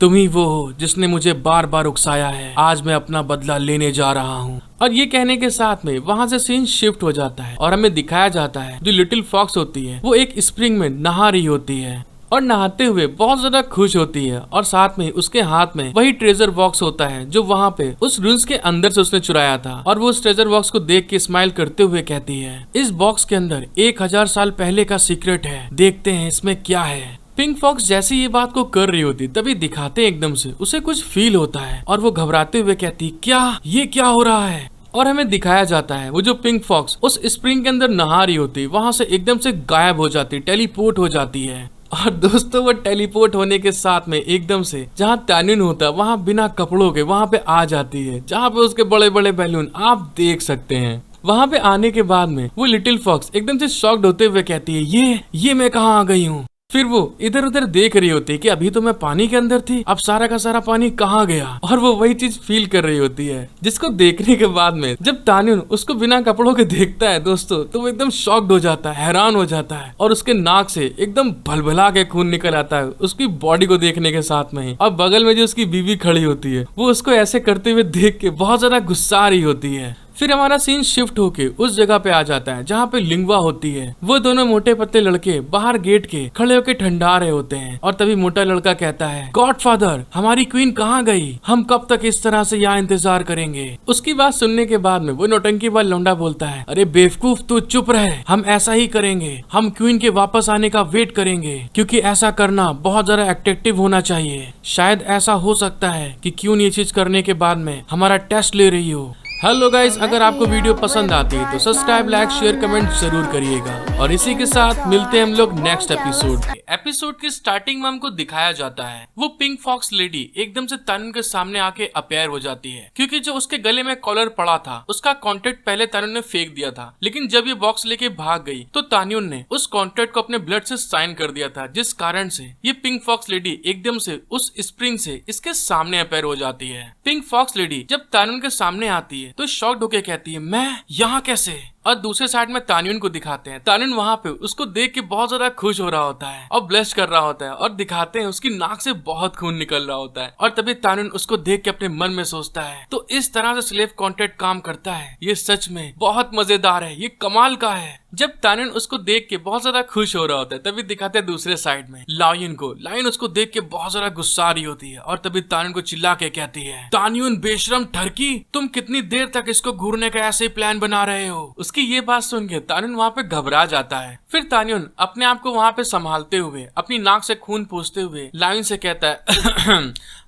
तुम ही वो हो जिसने मुझे बार बार उकसाया है, आज मैं अपना बदला लेने जा रहा हूँ। और ये कहने के साथ में वहाँ से सीन शिफ्ट हो जाता है और हमें दिखाया जाता है जो लिटिल फॉक्स होती है वो एक स्प्रिंग में नहा रही होती है और नहाते हुए बहुत ज्यादा खुश होती है और साथ में उसके हाथ में वही ट्रेजर बॉक्स होता है जो वहाँ पे उस रूम्स के अंदर से उसने चुराया था। और वो उस ट्रेजर बॉक्स को देख के स्माइल करते हुए कहती है इस बॉक्स के अंदर 1000 साल पहले का सीक्रेट है, देखते हैं इसमें क्या है। पिंक फॉक्स जैसे ये बात को कर रही होती तभी दिखाते एकदम से उसे कुछ फील होता है और वो घबराते हुए कहती क्या ये क्या हो रहा है। और हमें दिखाया जाता है वो जो पिंक फॉक्स उस स्प्रिंग के अंदर नहा रही होती वहाँ से एकदम से गायब हो जाती, टेलीपोर्ट हो जाती है। और दोस्तों वो टेलीपोर्ट होने के साथ में एकदम से जहाँ तान्युन होता है वहाँ बिना कपड़ों के वहाँ पे आ जाती है, जहाँ पे उसके बड़े बड़े बैलून आप देख सकते हैं। वहाँ पे आने के बाद में वो लिटिल फॉक्स एकदम से शॉक्ड होते हुए कहती है ये मैं कहाँ आ गई हूँ। फिर वो इधर उधर देख रही होती है कि अभी तो मैं पानी के अंदर थी, अब सारा का सारा पानी कहाँ गया। और वो वही चीज फील कर रही होती है जिसको देखने के बाद में जब तान्युन उसको बिना कपड़ों के देखता है दोस्तों तो वो एकदम शॉक्ड हो जाता है, हैरान हो जाता है और उसके नाक से एकदम भलभला के खून निकल आता है उसकी बॉडी को देखने के साथ में ही। और बगल में जो उसकी बीवी खड़ी होती है वो उसको ऐसे करते हुए देख के बहुत ज्यादा गुस्सा आ रही होती है। फिर हमारा सीन शिफ्ट होके उस जगह पे आ जाता है जहाँ पे लिंगवा होती है। वो दोनों मोटे पत्ते लड़के बाहर गेट के खड़े होके ठंडा रहे होते हैं और तभी मोटा लड़का कहता है गॉडफादर हमारी क्वीन कहाँ गई, हम कब तक इस तरह से यहाँ इंतजार करेंगे। उसकी बात सुनने के बाद में वो नौटंकी वाला लौंडा बोलता है अरे बेवकूफ तू चुप रहे, हम ऐसा ही करेंगे, हम क्वीन के वापस आने का वेट करेंगे क्योंकि ऐसा करना बहुत ज्यादा अट्रैक्टिव होना चाहिए। शायद ऐसा हो सकता है कि क्वीन ये चीज करने के बाद में हमारा टेस्ट ले रही हो। हेलो गाइस, अगर आपको वीडियो पसंद आती है तो सब्सक्राइब, लाइक, शेयर, कमेंट जरूर करिएगा। और इसी के साथ मिलते हैं हम लोग नेक्स्ट एपिसोड की स्टार्टिंग में हमको दिखाया जाता है वो पिंक फॉक्स लेडी एकदम से तान्युन के सामने आके अपेयर हो जाती है क्योंकि जो उसके गले में कॉलर पड़ा था उसका कॉन्ट्रैक्ट पहले तान्युन ने फेंक दिया था, लेकिन जब ये बॉक्स लेके भाग गई तो तान्युन ने उस कॉन्ट्रैक्ट को अपने ब्लड से साइन कर दिया था, जिस कारण से ये पिंक फॉक्स लेडी एकदम से उस स्प्रिंग से इसके सामने अपेयर हो जाती है। पिंक फॉक्स लेडी जब तान्युन के सामने आती है तो शॉक्ड होके कहती है मैं यहाँ कैसे। और दूसरे साइड में तान्युन को दिखाते हैं, तान्युन वहाँ पे उसको देख के बहुत ज्यादा खुश हो रहा होता है और ब्लश कर रहा होता है और दिखाते हैं उसकी नाक से बहुत खून निकल रहा होता है। और तभी तान्युन उसको देख के अपने मन में सोचता है तो इस तरह से स्लेव कॉन्ट्रैक्ट काम करता है, ये सच में बहुत मजेदार है, ये कमाल का है। जब तान्युन उसको देख के बहुत ज्यादा खुश हो रहा होता है तभी दिखाते हैं दूसरे साइड में लायन को। लायन उसको देख के बहुत ज्यादा गुस्सा आ रही होती है और तभी तान्युन को चिल्ला के कहती है तान्युन बेशरम ठरकी, तुम कितनी देर तक इसको घूरने का ऐसे ही प्लान बना रहे हो। उसकी ये बात सुन के तान्युन वहाँ पे घबरा जाता है। फिर तान्युन अपने आप को वहाँ पे संभालते हुए अपनी नाक से खून पोंछते हुए लायन से कहता है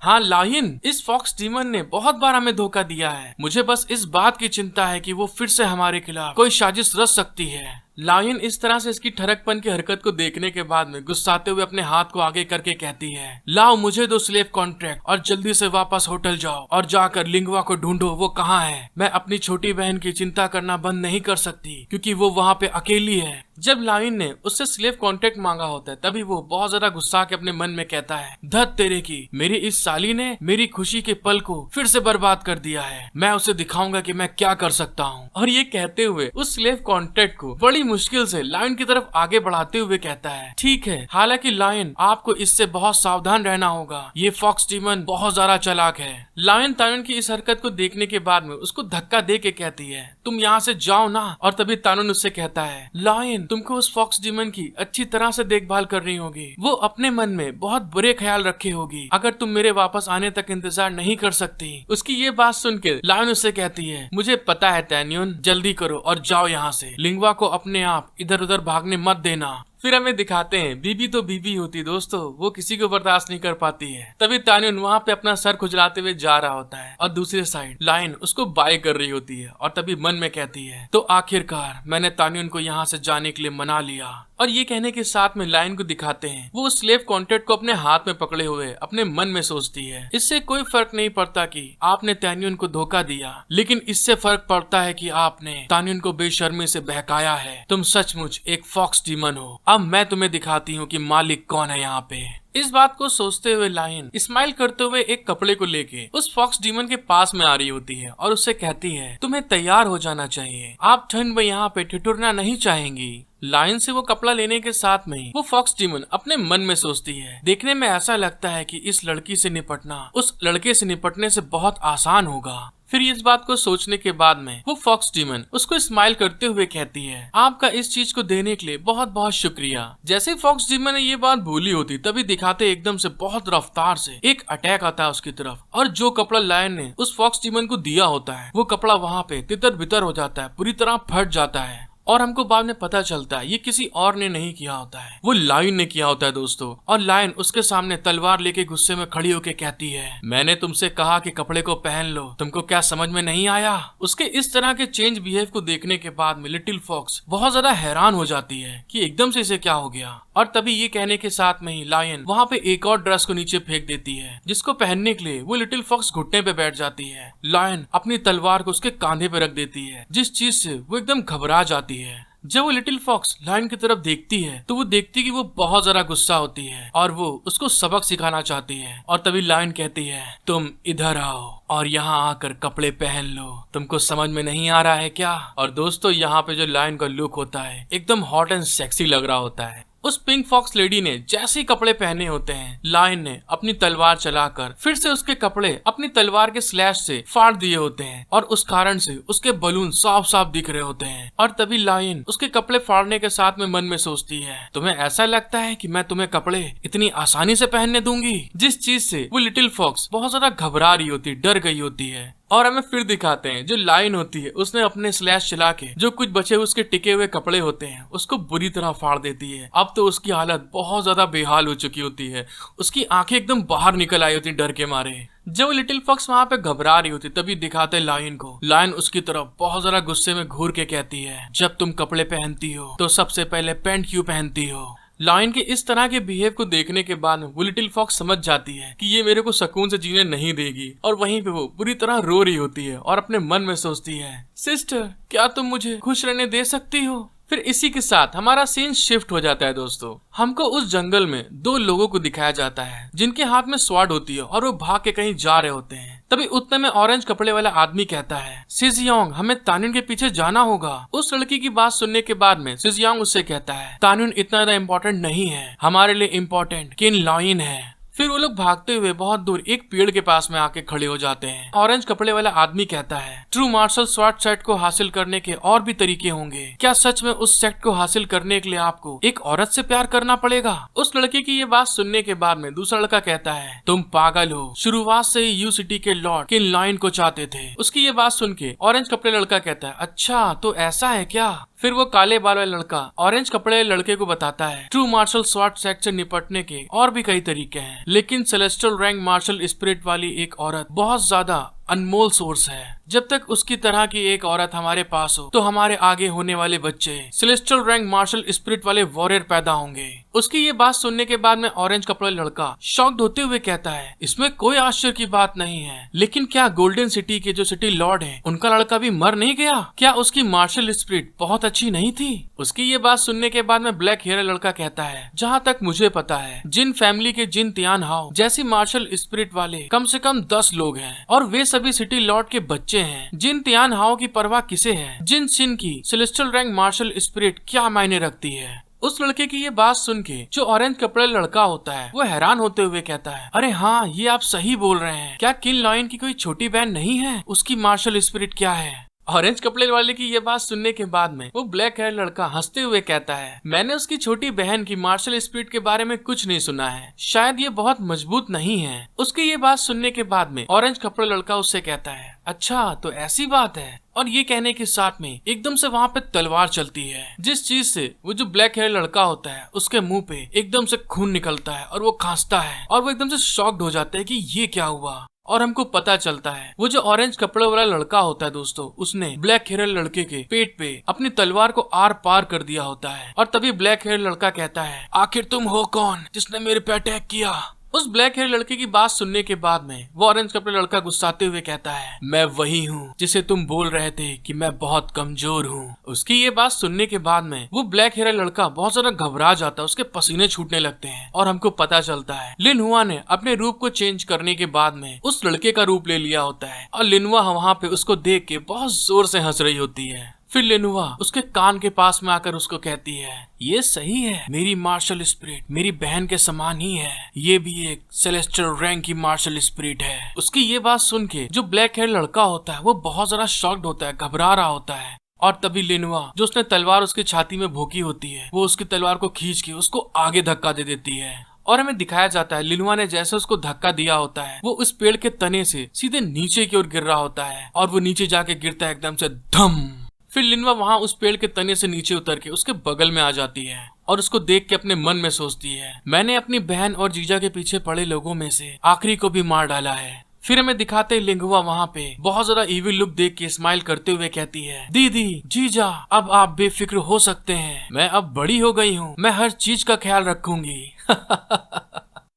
हाँ लायन, इस फॉक्स डीमन ने बहुत बार हमें धोखा दिया है। मुझे बस इस बात की चिंता है कि वो फिर से हमारे खिलाफ कोई साजिश रच सकती है। लायन इस तरह से इसकी ठरकपन की हरकत को देखने के बाद में गुस्साते हुए अपने हाथ को आगे करके कहती है, लाओ मुझे दो स्लेव कॉन्ट्रैक्ट और जल्दी से वापस होटल जाओ और जाकर लिंगवा को ढूंढो, वो कहाँ है। मैं अपनी छोटी बहन की चिंता करना बंद नहीं कर सकती क्योंकि वो वहाँ पे अकेली है। जब लायन ने उससे स्लेव कॉन्ट्रैक्ट मांगा होता है तभी वो बहुत ज्यादा गुस्सा के अपने मन में कहता है, धत तेरे की, मेरी इस साली ने मेरी खुशी के पल को फिर से बर्बाद कर दिया है। मैं उसे दिखाऊंगा कि मैं क्या कर सकता हूँ। और ये कहते हुए उस स्लेव कॉन्ट्रैक्ट को बड़ी मुश्किल से लायन की तरफ आगे बढ़ाते हुए कहता है, ठीक है, हालांकि लायन आपको इससे बहुत सावधान रहना होगा, ये फॉक्स डीमन बहुत ज्यादा चालाक है। लायन तान्युन की इस हरकत को देखने के बाद में उसको धक्का दे के कहती है, तुम यहाँ से जाओ ना। और तभी तान्युन उससे कहता है, लायन तुमको उस फॉक्स डीमन की अच्छी तरह से देखभाल करनी होगी, वो अपने मन में बहुत बुरे ख्याल रखे होगी, अगर तुम मेरे वापस आने तक इंतजार नहीं कर सकती। उसकी ये बात सुन के लायन उससे कहती है, मुझे पता है तान्युन, जल्दी करो और जाओ यहाँ से, लिंगवा को अपने आप इधर उधर भागने मत देना। फिर हमें दिखाते हैं बीबी तो बीबी होती दोस्तों, वो किसी को बर्दाश्त नहीं कर पाती है। तभी तान्युन वहाँ पे अपना सर खुजलाते हुए जा रहा होता है और दूसरी साइड लायन उसको बाय कर रही होती है और तभी मन में कहती है, तो आखिरकार मैंने तान्युन को यहाँ से जाने के लिए मना लिया। और ये कहने के साथ में लायन को दिखाते हैं वो स्लेव कॉन्ट्रैक्ट को अपने हाथ में पकड़े हुए अपने मन में सोचती है, इससे कोई फर्क नहीं पड़ता कि आपने तान्युन को धोखा दिया, लेकिन इससे फर्क पड़ता है कि आपने तान्युन को बेशर्मी से बहकाया है। तुम सचमुच एक फॉक्स डीमन हो। अब मैं तुम्हें दिखाती हूँ कि मालिक कौन है यहाँ पे। इस बात को सोचते हुए लायन स्माइल करते हुए एक कपड़े को लेके उस फॉक्स डीमन के पास में आ रही होती है और उससे कहती है, तुम्हें तैयार हो जाना चाहिए, आप ठंड में यहाँ पे ठिठुरना नहीं चाहेंगी। लायन से वो कपड़ा लेने के साथ में ही वो फॉक्स डीमन अपने मन में सोचती है, देखने में ऐसा लगता है कि इस लड़की से निपटना उस लड़के से निपटने से बहुत आसान होगा। फिर इस बात को सोचने के बाद में वो फॉक्स डीमन उसको स्माइल करते हुए कहती है, आपका इस चीज को देने के लिए बहुत बहुत शुक्रिया। जैसे फॉक्स डीमन ने ये बात भूली होती तभी दिखाते एकदम से बहुत रफ्तार से एक अटैक आता है उसकी तरफ और जो कपड़ा लायन ने उस फॉक्स डीमन को दिया होता है वो कपड़ा वहाँ पे तितर बितर हो जाता है, पूरी तरह फट जाता है। और हमको बाद में पता चलता है ये किसी और ने नहीं किया होता है, वो लायन ने किया होता है दोस्तों। और लायन उसके सामने तलवार लेके गुस्से में खड़ी होके कहती है, मैंने तुमसे कहा कि कपड़े को पहन लो, तुमको क्या समझ में नहीं आया। उसके इस तरह के चेंज बिहेव को देखने के बाद में लिटिल फॉक्स बहुत ज्यादा हैरान हो जाती है कि एकदम से इसे क्या हो गया। और तभी ये कहने के साथ में ही लायन वहाँ पे एक और ड्रेस को नीचे फेंक देती है जिसको पहनने के लिए वो लिटिल फॉक्स घुटने पे बैठ जाती है। लायन अपनी तलवार को उसके कांधे पे रख देती है जिस चीज से वो एकदम घबरा जाती है। जब वो लिटिल फॉक्स लायन की तरफ देखती है तो वो देखती कि वो बहुत ज्यादा गुस्सा होती है और वो उसको सबक सिखाना चाहती है। और तभी लायन कहती है, तुम इधर आओ और यहाँ आकर कपड़े पहन लो, तुमको समझ में नहीं आ रहा है क्या। और दोस्तों यहाँ पे जो लायन का लुक होता है एकदम हॉट एंड सेक्सी लग रहा होता है। उस पिंक फॉक्स लेडी ने जैसे ही कपड़े पहने होते हैं लायन ने अपनी तलवार चलाकर फिर से उसके कपड़े अपनी तलवार के स्लैश से फाड़ दिए होते हैं और उस कारण से उसके बलून साफ साफ दिख रहे होते हैं। और तभी लायन उसके कपड़े फाड़ने के साथ में मन में सोचती है, तुम्हें ऐसा लगता है कि मैं तुम्हें कपड़े इतनी आसानी से पहनने दूंगी, जिस चीज से वो लिटिल फॉक्स बहुत ज्यादा घबरा रही होती, डर गई होती है। और हमें फिर दिखाते हैं जो लायन होती है उसने अपने स्लैश चला के जो कुछ बचे उसके टिके हुए कपड़े होते हैं उसको बुरी तरह फाड़ देती है। अब तो उसकी हालत बहुत ज्यादा बेहाल हो चुकी होती है, उसकी आंखें एकदम बाहर निकल आई होती डर के मारे। जब लिटिल फॉक्स वहाँ पे घबरा रही होती तभी दिखाते लायन को। लायन उसकी तरफ बहुत ज्यादा गुस्से में घूर के कहती है, जब तुम कपड़े पहनती हो तो सबसे पहले पैंट क्यों पहनती हो। लायन के इस तरह के बिहेव को देखने के बाद वो लिटिल फॉक्स समझ जाती है कि ये मेरे को सुकून से जीने नहीं देगी और वहीं पे वो बुरी तरह रो रही होती है और अपने मन में सोचती है, सिस्टर क्या तुम मुझे खुश रहने दे सकती हो। फिर इसी के साथ हमारा सीन शिफ्ट हो जाता है दोस्तों। हमको उस जंगल में दो लोगों को दिखाया जाता है जिनके हाथ में स्वॉर्ड होती है और वो भाग के कहीं जा रहे होते हैं। तभी उतने में ऑरेंज कपड़े वाला आदमी कहता है, सिजियोंग हमें तान्युन के पीछे जाना होगा। उस लड़की की बात सुनने के बाद में सिजियोंग उससे कहता है, तान्युन इतना ज्यादा इम्पोर्टेंट नहीं है, हमारे लिए इम्पोर्टेंट किन लायन है। फिर वो लोग भागते हुए बहुत दूर एक पेड़ के पास में आके खड़े हो जाते हैं। ऑरेंज कपड़े वाला आदमी कहता है, ट्रू मार्शल स्वॉर्ड सेट को हासिल करने के और भी तरीके होंगे। क्या सच में उस सेट को हासिल करने के लिए आपको एक औरत से प्यार करना पड़ेगा? उस लड़के की ये बात सुनने के बाद में दूसरा लड़का कहता है, तुम पागल हो, शुरुआत से ही यू सिटी के लॉर्ड किन लाइन को चाहते थे। उसकी ये बात सुन के ऑरेंज कपड़े लड़का कहता है, अच्छा तो ऐसा है क्या? फिर वो काले बाल वाला लड़का ऑरेंज कपड़े लड़के को बताता है, ट्रू मार्शल स्वॉर्ड सेट से निपटने के और भी कई तरीके हैं, लेकिन सेलेस्टियल रैंक मार्शल स्पिरिट वाली एक औरत बहुत ज्यादा अनमोल सोर्स है। जब तक उसकी तरह की एक औरत हमारे पास हो तो हमारे आगे होने वाले बच्चे सेलेस्टियल रैंक मार्शल स्पिरिट वाले वॉरियर पैदा होंगे। उसकी ये बात सुनने के बाद में ऑरेंज कपड़े लड़का शॉक्ड होते हुए कहता है, इसमें कोई आश्चर्य की बात नहीं है, लेकिन क्या गोल्डन सिटी के जो सिटी लॉर्ड है उनका लड़का भी मर नहीं गया? क्या उसकी मार्शल स्पिरिट बहुत अच्छी नहीं थी? उसकी ये बात सुनने के बाद में ब्लैक हेयर लड़का कहता है, जहाँ तक मुझे पता है जिन फैमिली के जिन तियान हाओ जैसी मार्शल स्पिरिट वाले कम से कम 10 लोग हैं, और वे सभी सिटी लॉर्ड के बच्चे हैं। जिन तियान हाओ की परवाह किसे है? जिन सिन की सेलेस्टियल रैंक मार्शल स्पिरिट क्या मायने रखती है? उस लड़के की ये बात सुन के जो ऑरेंज कपड़े लड़का होता है वो हैरान होते हुए कहता है, अरे हाँ, ये आप सही बोल रहे हैं। क्या किन लॉयन की कोई छोटी बहन नहीं है? उसकी मार्शल स्पिरिट क्या है? ऑरेंज कपड़े वाले की ये बात सुनने के बाद में वो ब्लैक हेयर लड़का हंसते हुए कहता है, मैंने उसकी छोटी बहन की मार्शल स्पिरिट के बारे में कुछ नहीं सुना है, शायद ये बहुत मजबूत नहीं है। उसकी ये बात सुनने के बाद में ऑरेंज कपड़े लड़का उससे कहता है, अच्छा तो ऐसी बात है। और ये कहने के साथ में एकदम से वहाँ पे तलवार चलती है, जिस चीज से वो जो ब्लैक हेयर लड़का होता है उसके मुंह पे एकदम से खून निकलता है और वो खांसता है और वो एकदम से शॉक्ड हो जाता है कि ये क्या हुआ। और हमको पता चलता है वो जो ऑरेंज कपड़े वाला लड़का होता है दोस्तों, उसने ब्लैक हेयर लड़के के पेट पे अपनी तलवार को आर पार कर दिया होता है। और तभी ब्लैक हेयर लड़का कहता है, आखिर तुम हो कौन जिसने मेरे पे अटैक किया? उस ब्लैक हेयर लड़के की बात सुनने के बाद में वो ऑरेंज कपड़े लड़का गुस्साते हुए कहता है, मैं वही हूँ जिसे तुम बोल रहे थे कि मैं बहुत कमजोर हूँ। उसकी ये बात सुनने के बाद में वो ब्लैक हेयर लड़का बहुत ज्यादा घबरा जाता है, उसके पसीने छूटने लगते हैं। और हमको पता चलता है लिनहुआ ने अपने रूप को चेंज करने के बाद में उस लड़के का रूप ले लिया होता है और लिनहुआ वहाँ पे उसको देख के बहुत जोर से हंस रही होती है। फिर लिनहुआ उसके कान के पास में आकर उसको कहती है, ये सही है, मेरी मार्शल स्पिरिट मेरी बहन के समान ही है, ये भी एक सेलेस्टियल रैंक की मार्शल स्पिरिट है। उसकी ये बात सुन के जो ब्लैक हेयर लड़का होता है वो बहुत ज्यादा शॉक्ड होता है, घबरा रहा होता है। और तभी लिनहुआ जो उसने तलवार उसकी छाती में भोंकी होती है वो उसकी तलवार को खींच के उसको आगे धक्का दे देती है। और हमें दिखाया जाता है लिनहुआ ने जैसे उसको धक्का दिया होता है वो उस पेड़ के तने से सीधे नीचे की ओर गिर रहा होता है और वो नीचे जाके गिरता है एकदम से धम। फिर लिनहुआ वहाँ उस पेड़ के तने से नीचे उतर के उसके बगल में आ जाती है और उसको देख के अपने मन में सोचती है, मैंने अपनी बहन और जीजा के पीछे पड़े लोगों में से आखिरी को भी मार डाला है। फिर हमें दिखाते लिनहुआ वहाँ पे बहुत ज्यादा इविल लुक देख के स्माइल करते हुए कहती है, दीदी जीजा अब आप बेफिक्र हो सकते हैं, मैं अब बड़ी हो गई हूँ, मैं हर चीज का ख्याल रखूंगी।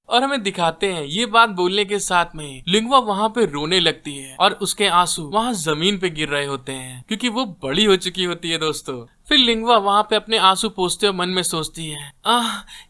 और हमें दिखाते हैं ये बात बोलने के साथ में लिनहुआ वहाँ पे रोने लगती है और उसके आंसू वहाँ जमीन पे गिर रहे होते हैं क्योंकि वो बड़ी हो चुकी होती है दोस्तों। फिर लिनहुआ वहाँ पे अपने आंसू पोंछते हुए मन में सोचती है,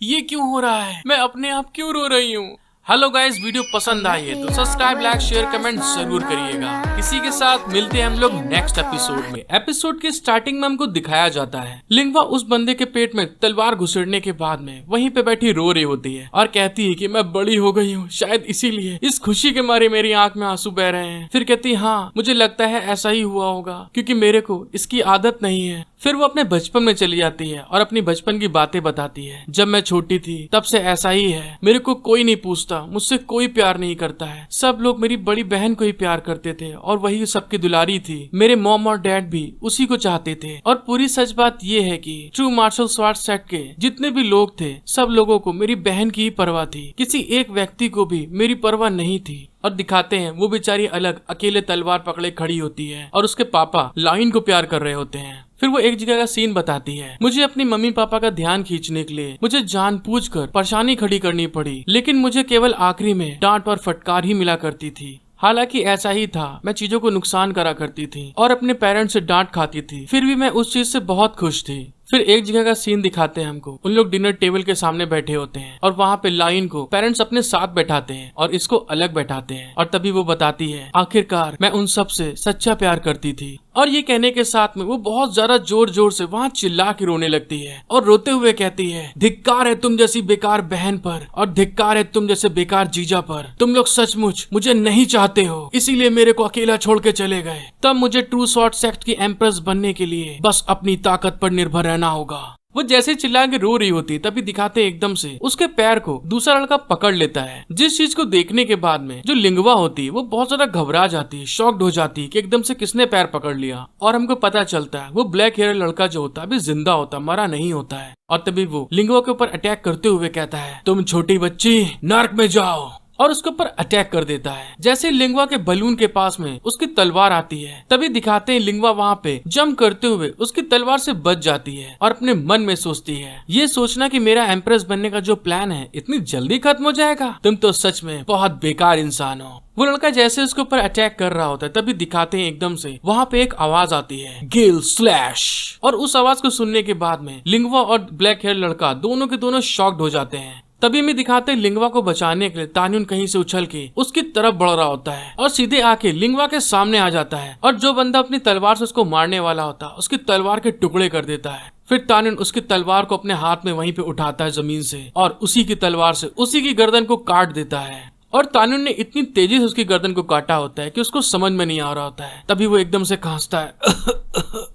ये क्यों हो रहा है, मैं अपने आप क्यों रो रही हूँ। हेलो गाइस, वीडियो पसंद आई है तो सब्सक्राइब लाइक शेयर कमेंट जरूर करिएगा। इसी के साथ मिलते हैं हम लोग नेक्स्ट एपिसोड में। एपिसोड के स्टार्टिंग में हमको दिखाया जाता है लिनहुआ उस बंदे के पेट में तलवार घुसेड़ने के बाद में वहीं पे बैठी रो रही होती है और कहती है कि मैं बड़ी हो गई हूँ, शायद इसीलिए इस खुशी के मारे मेरी आंख में आंसू बह रहे हैं। फिर कहती है, हाँ मुझे लगता है ऐसा ही हुआ होगा क्योंकि मेरे को इसकी आदत नहीं है। फिर वो अपने बचपन में चली जाती है और अपनी बचपन की बातें बताती है, जब मैं छोटी थी तब से ऐसा ही है, मेरे को कोई नहीं पूछता, मुझसे कोई प्यार नहीं करता है, सब लोग मेरी बड़ी बहन को ही प्यार करते थे और वही सबकी दुलारी थी, मेरे मॉम और डैड भी उसी को चाहते थे। और पूरी सच बात ये है कि ट्रू मार्शल स्वॉर्ड सेट के जितने भी लोग थे सब लोगों को मेरी बहन की ही परवाह थी, किसी एक व्यक्ति को भी मेरी परवाह नहीं थी। और दिखाते हैं वो बेचारी अलग अकेले तलवार पकड़े खड़ी होती है और उसके पापा लाइन को प्यार कर रहे होते हैं। फिर वो एक जगह का सीन बताती है, मुझे अपनी मम्मी पापा का ध्यान खींचने के लिए मुझे जानबूझकर परेशानी खड़ी करनी पड़ी, लेकिन मुझे केवल आखिरी में डांट और फटकार ही मिला करती थी। हालांकि ऐसा ही था, मैं चीजों को नुकसान करा करती थी और अपने पेरेंट्स से डांट खाती थी, फिर भी मैं उस चीज से बहुत खुश थी। फिर एक जगह का सीन दिखाते हैं हमको। उन लोग डिनर टेबल के सामने बैठे होते हैं और वहाँ पे लाइन को पेरेंट्स अपने साथ बैठाते हैं और इसको अलग बैठाते हैं। और तभी वो बताती है, आखिरकार मैं उन सब से सच्चा प्यार करती थी। और ये कहने के साथ में वो बहुत ज्यादा जोर जोर से वहाँ चिल्ला के रोने लगती है और रोते हुए कहती है, धिक्कार है तुम जैसी बेकार बहन पर और धिक्कार है तुम जैसे बेकार जीजा पर। तुम लोग सचमुच मुझे नहीं चाहते हो, इसीलिए मेरे को अकेला छोड़ के चले गए। तब मुझे ट्रू शॉर्ट सेक्ट की एम्प्रेस बनने के लिए बस अपनी ताकत पर निर्भर रहना होगा। वो जैसे चिल्ला के रो रही होती तभी दिखाते एकदम से उसके पैर को दूसरा लड़का पकड़ लेता है। जिस चीज को देखने के बाद में जो लिंगवा होती है वो बहुत ज्यादा घबरा जाती है, शॉक्ड हो जाती है कि एकदम से किसने पैर पकड़ लिया। और हमको पता चलता है वो ब्लैक हेयर लड़का जो होता है अभी जिंदा होता, मरा नहीं होता है। और तभी वो लिंगवा के ऊपर अटैक करते हुए कहता है, तुम छोटी बच्ची नर्क में जाओ, और उसके ऊपर अटैक कर देता है। जैसे लिंगवा के बलून के पास में उसकी तलवार आती है तभी दिखाते हैं लिंगवा वहाँ पे जंप करते हुए उसकी तलवार से बच जाती है और अपने मन में सोचती है, ये सोचना कि मेरा एम्प्रेस बनने का जो प्लान है इतनी जल्दी खत्म हो जाएगा, तुम तो सच में बहुत बेकार इंसान हो। वो लड़का जैसे उसके ऊपर अटैक कर रहा होता है तभी दिखाते हैं एकदम से वहाँ पे एक आवाज आती है, गिल स्लैश। और उस आवाज को सुनने के बाद में लिंगवा और ब्लैक हेयर लड़का दोनों के दोनों शॉक्ड हो जाते हैं। तभी में दिखाते हैं लिंगवा को बचाने के लिए तान्युन कहीं से उछल के उसकी तरफ बढ़ रहा होता है और सीधे आके लिंगवा के सामने आ जाता है और जो बंदा अपनी तलवार से उसको मारने वाला होता है उसकी तलवार के टुकड़े कर देता है। फिर तान्युन उसकी तलवार को अपने हाथ में वहीं पे उठाता है जमीन से और उसी की तलवार से उसी की गर्दन को काट देता है। और तान्युन ने इतनी तेजी से उसकी गर्दन को काटा होता है कि उसको समझ में नहीं आ रहा होता है। तभी वो एकदम से खांसता है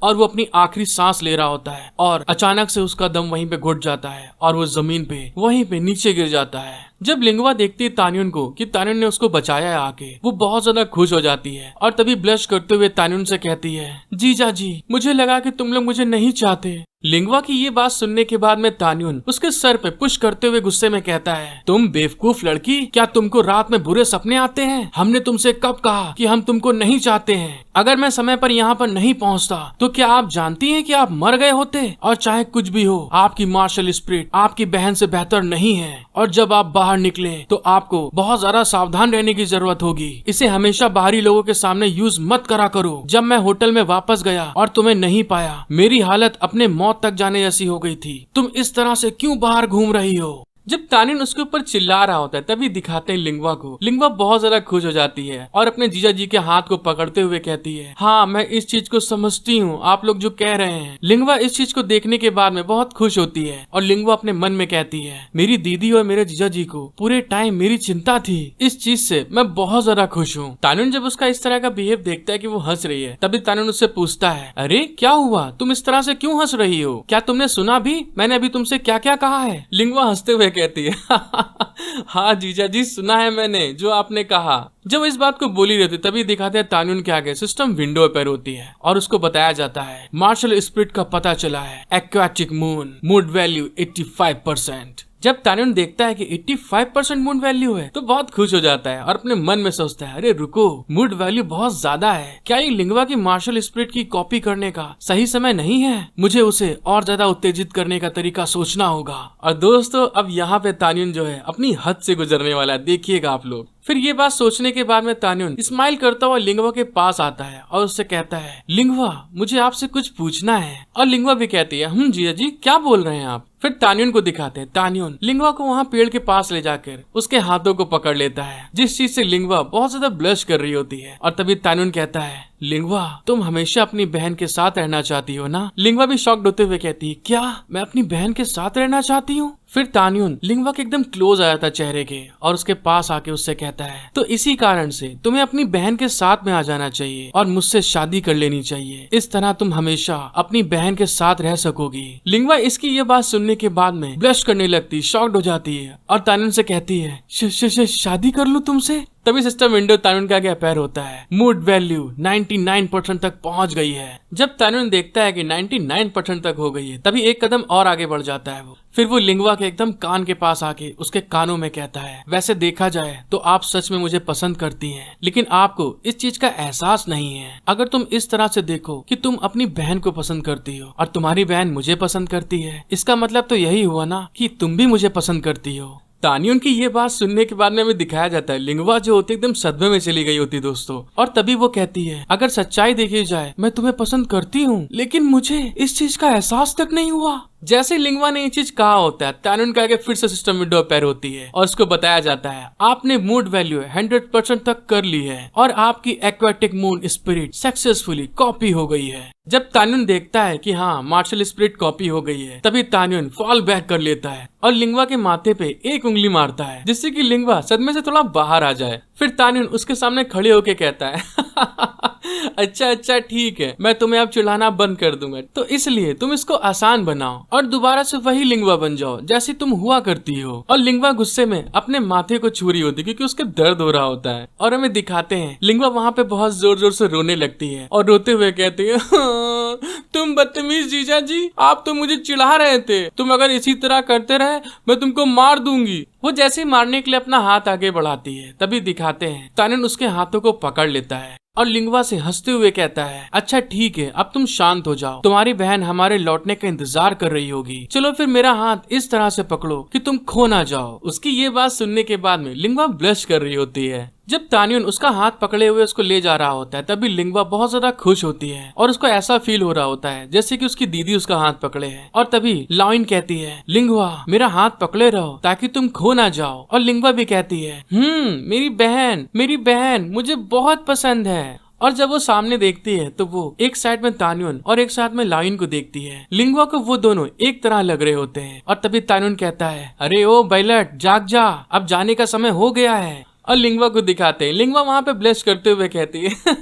और वो अपनी आखिरी सांस ले रहा होता है और अचानक से उसका दम वहीं पे घुट जाता है और वो जमीन पे वहीं पे नीचे गिर जाता है। जब लिंगवा देखती है तान्युन को कि तान्युन ने उसको बचाया है आके, वो बहुत ज्यादा खुश हो जाती है और तभी ब्लश करते हुए तान्युन से कहती है, जीजा जी मुझे लगा कि तुम लोग मुझे नहीं चाहते। लिंगवा की ये बात सुनने के बाद में तान्युन उसके सर पे पुश करते हुए गुस्से में कहता है, तुम बेवकूफ लड़की, क्या तुमको रात में बुरे सपने आते हैं? हमने तुमसे कब कहा कि हम तुमको नहीं चाहते हैं? अगर मैं समय पर यहाँ पर नहीं पहुँचता तो क्या आप जानती हैं कि आप मर गए होते? और चाहे कुछ भी हो, आपकी मार्शल स्पिरिट आपकी बहन से बेहतर नहीं है और जब आप बाहर निकले तो आपको बहुत ज्यादा सावधान रहने की जरूरत होगी। इसे हमेशा बाहरी लोगों के सामने यूज मत करा करो। जब मैं होटल में वापस गया और तुम्हें नहीं पाया, मेरी हालत अपने मौत तक जाने जैसी हो गई थी। तुम इस तरह से क्यों बाहर घूम रही हो? जब तान्युन उसके ऊपर चिल्ला रहा होता है तभी दिखाते हैं लिंगवा को। लिंगवा बहुत ज्यादा खुश हो जाती है और अपने जीजा जी के हाथ को पकड़ते हुए कहती है, हाँ मैं इस चीज को समझती हूँ, आप लोग जो कह रहे हैं। लिंगवा इस चीज को देखने के बाद में बहुत खुश होती है और लिंगवा अपने मन में कहती है, मेरी दीदी और मेरे जीजा जी को पूरे टाइम मेरी चिंता थी, इस चीज से मैं बहुत ज्यादा खुश हूँ। तान्युन जब उसका इस तरह का बिहेव देखता है कि वो हंस रही है तभी तान्युन उससे पूछता है, अरे क्या हुआ, तुम इस तरह से क्यों हंस रही हो? क्या तुमने सुना भी मैंने अभी तुमसे क्या क्या कहा है? लिंगवा हंसते हुए कहती है, हाँ जीजा जी सुना है मैंने जो आपने कहा। जब इस बात को बोली रहती तभी दिखाते हैं तान्युन के आगे सिस्टम विंडो पर होती है और उसको बताया जाता है मार्शल स्पिरिट का पता चला है, एक्वाटिक मून, मूड वैल्यू 85%। जब तान्युन देखता है कि 85% मूड वैल्यू है तो बहुत खुश हो जाता है और अपने मन में सोचता है, अरे रुको, मूड वैल्यू बहुत ज्यादा है, क्या ये लिंगवा की मार्शल स्पिरिट की कॉपी करने का सही समय नहीं है? मुझे उसे और ज्यादा उत्तेजित करने का तरीका सोचना होगा। और दोस्तों अब यहाँ पे तान्युन जो है अपनी हद से गुजरने वाला है, देखिएगा आप लोग। फिर ये बात सोचने के बाद में तान्युन स्माइल करता हुआ लिंगवा के पास आता है और उससे कहता है, लिंगवा मुझे आपसे कुछ पूछना है। और लिंगवा भी कहती है, जीजा जी क्या बोल रहे हैं आप? फिर तान्युन को दिखाते हैं। तान्युन लिंगवा को वहाँ पेड़ के पास ले जाकर उसके हाथों को पकड़ लेता है, जिस चीज से लिंगवा बहुत ज्यादा ब्लश कर रही होती है। और तभी तान्युन कहता है, लिंगवा तुम हमेशा अपनी बहन के साथ रहना चाहती हो ना? लिंगवा भी शॉक्ड होते हुए कहती है, क्या मैं अपनी बहन के साथ रहना चाहती हूँ? फिर तान्युन लिंगवा के एकदम क्लोज आ जाता चेहरे के और उसके पास आके उससे कहता है, तो इसी कारण से तुम्हें अपनी बहन के साथ में आ जाना चाहिए और मुझसे शादी कर लेनी चाहिए। इस तरह तुम हमेशा अपनी बहन के साथ रह सकोगी। लिंगवा इसकी ये बात सुनने के बाद में ब्लश करने लगती, शॉक्ड हो जाती है और तान्युन से कहती है, शादी कर लूं तुमसे? तभी सिस्टम विंडो तान्युन का आगे अपीयर होता है। मूड वैल्यू 99% तक पहुंच गई है। जब तान्युन देखता है कि 99% तक हो गई है तभी एक कदम और आगे बढ़ जाता है वो। फिर वो लिंगवा के एकदम कान के पास आके उसके कानों में कहता है, वैसे देखा जाए तो आप सच में मुझे पसंद करती हैं, लेकिन आपको इस चीज का एहसास नहीं है। अगर तुम इस तरह से देखो कि तुम अपनी बहन को पसंद करती हो और तुम्हारी बहन मुझे पसंद करती है, इसका मतलब तो यही हुआ ना कि तुम भी मुझे पसंद करती हो। तानियन की ये बात सुनने के बाद में हमें दिखाया जाता है लिंगवा जो होती है एकदम सदमे में चली गई होती दोस्तों। और तभी वो कहती है अगर सच्चाई देखी जाए मैं तुम्हें पसंद करती हूँ, लेकिन मुझे इस चीज का एहसास तक नहीं हुआ। जैसे लिंगवा ने ये चीज कहा होता है, तानियन का आगे फिर से सिस्टम विंडो अपेयर होती है और उसको बताया जाता है आपने मूड वैल्यू 100% तक कर ली है और आपकी aquatic moon spirit successfully copy हो गई है। जब तानियन देखता है कि हाँ मार्शल स्पिरिट कॉपी हो गई है, तभी तानियन फॉल बैक कर लेता है और लिंगवा के माथे पे एक उंगली मारता है जिससे कि लिंगवा सदमे से थोड़ा बाहर आ जाए। फिर तानियन उसके सामने खड़े होके कहता है अच्छा ठीक है, मैं तुम्हें अब चिढ़ाना बंद कर दूंगा, तो इसलिए तुम इसको आसान बनाओ और दोबारा से वही लिंगवा बन जाओ जैसी तुम हुआ करती हो। और लिंगवा गुस्से में अपने माथे को छू रही होती क्योंकि उसके दर्द हो रहा होता है। और हमें दिखाते हैं लिंगवा वहाँ पे बहुत जोर जोर से रोने लगती है और रोते हुए कहती है तुम बदतमीज जीजा जी, आप तो मुझे चिढ़ा रहे थे, तुम अगर इसी तरह करते रहे मैं तुमको मार दूंगी। वो जैसे ही मारने के लिए अपना हाथ आगे बढ़ाती है, तभी दिखाते हैं तानियन उसके हाथों को पकड़ लेता है और लिंगवा से हंसते हुए कहता है अच्छा ठीक है, अब तुम शांत हो जाओ, तुम्हारी बहन हमारे लौटने का इंतजार कर रही होगी, चलो फिर मेरा हाथ इस तरह से पकड़ो कि तुम खो ना जाओ। उसकी ये बात सुनने के बाद में लिंगवा ब्लश कर रही होती है। जब तानियन उसका हाथ पकड़े हुए उसको ले जा रहा होता है, तभी लिंगवा बहुत ज्यादा खुश होती है और उसको ऐसा फील हो रहा होता है जैसे कि उसकी दीदी उसका हाथ पकड़े है। और तभी लाइन कहती है लिंगवा मेरा हाथ पकड़े रहो ताकि तुम खो ना जाओ। और लिंगवा भी कहती है मेरी बहन मुझे बहुत पसंद है। और जब वो सामने देखती है तो वो एक साइड में तानियन और एक साइड में लाइन को देखती है। लिंगवा को वो दोनों एक तरह लग रहे होते हैं। और तभी तानियन कहता है अरे ओ बैलट जाग जा, अब जाने का समय हो गया है। और लिंगवा को दिखाते हैं, लिंगवा वहाँ पे ब्लश करते हुए कहती है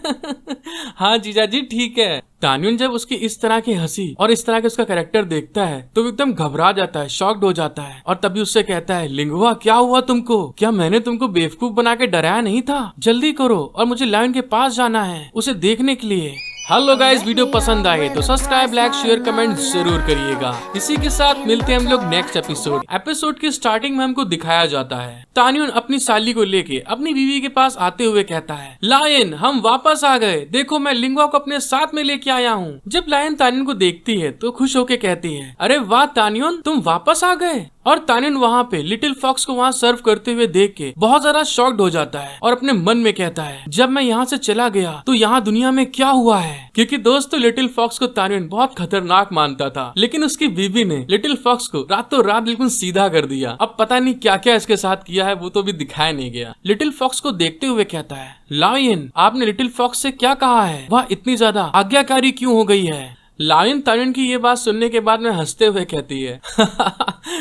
हाँ जीजा जी ठीक है। तानियन जब उसकी इस तरह की हंसी और इस तरह के उसका कैरेक्टर देखता है तो एकदम घबरा जाता है, शॉक्ड हो जाता है। और तभी उससे कहता है लिंगवा क्या हुआ तुमको, क्या मैंने तुमको बेवकूफ बना के डराया नहीं था, जल्दी करो और मुझे लायन के पास जाना है उसे देखने के लिए। हेलो गाइस, वीडियो पसंद आए तो सब्सक्राइब लाइक शेयर कमेंट जरूर करिएगा। इसी के साथ मिलते हैं हम लोग नेक्स्ट एपिसोड की स्टार्टिंग में हमको दिखाया जाता है तानियन अपनी साली को लेके अपनी बीवी के पास आते हुए कहता है लायन हम वापस आ गए, देखो मैं लिंगवा को अपने साथ में लेके आया हूँ। जब लायन तानियन को देखती है तो खुश होके कहती है अरे वाह तानियन तुम वापस आ गए। और तानियन वहाँ पे लिटिल फॉक्स को वहाँ सर्व करते हुए देख के बहुत ज्यादा शॉक्ड हो जाता है और अपने मन में कहता है जब मैं यहाँ से चला गया तो यहाँ दुनिया में क्या हुआ है। क्योंकि दोस्तों लिटिल फॉक्स को तानियन बहुत खतरनाक मानता था, लेकिन उसकी बीवी ने लिटिल फॉक्स को रातों रात बिल्कुल सीधा कर दिया। अब पता नहीं क्या क्या इसके साथ किया है, वो तो भी दिखाया नहीं गया। लिटिल फॉक्स को देखते हुए कहता है लायन आपने लिटिल फॉक्स से क्या कहा है, वह इतनी ज्यादा आज्ञाकारी क्यों हो गई है। लायन तानियन की ये बात सुनने के बाद में हंसते हुए कहती है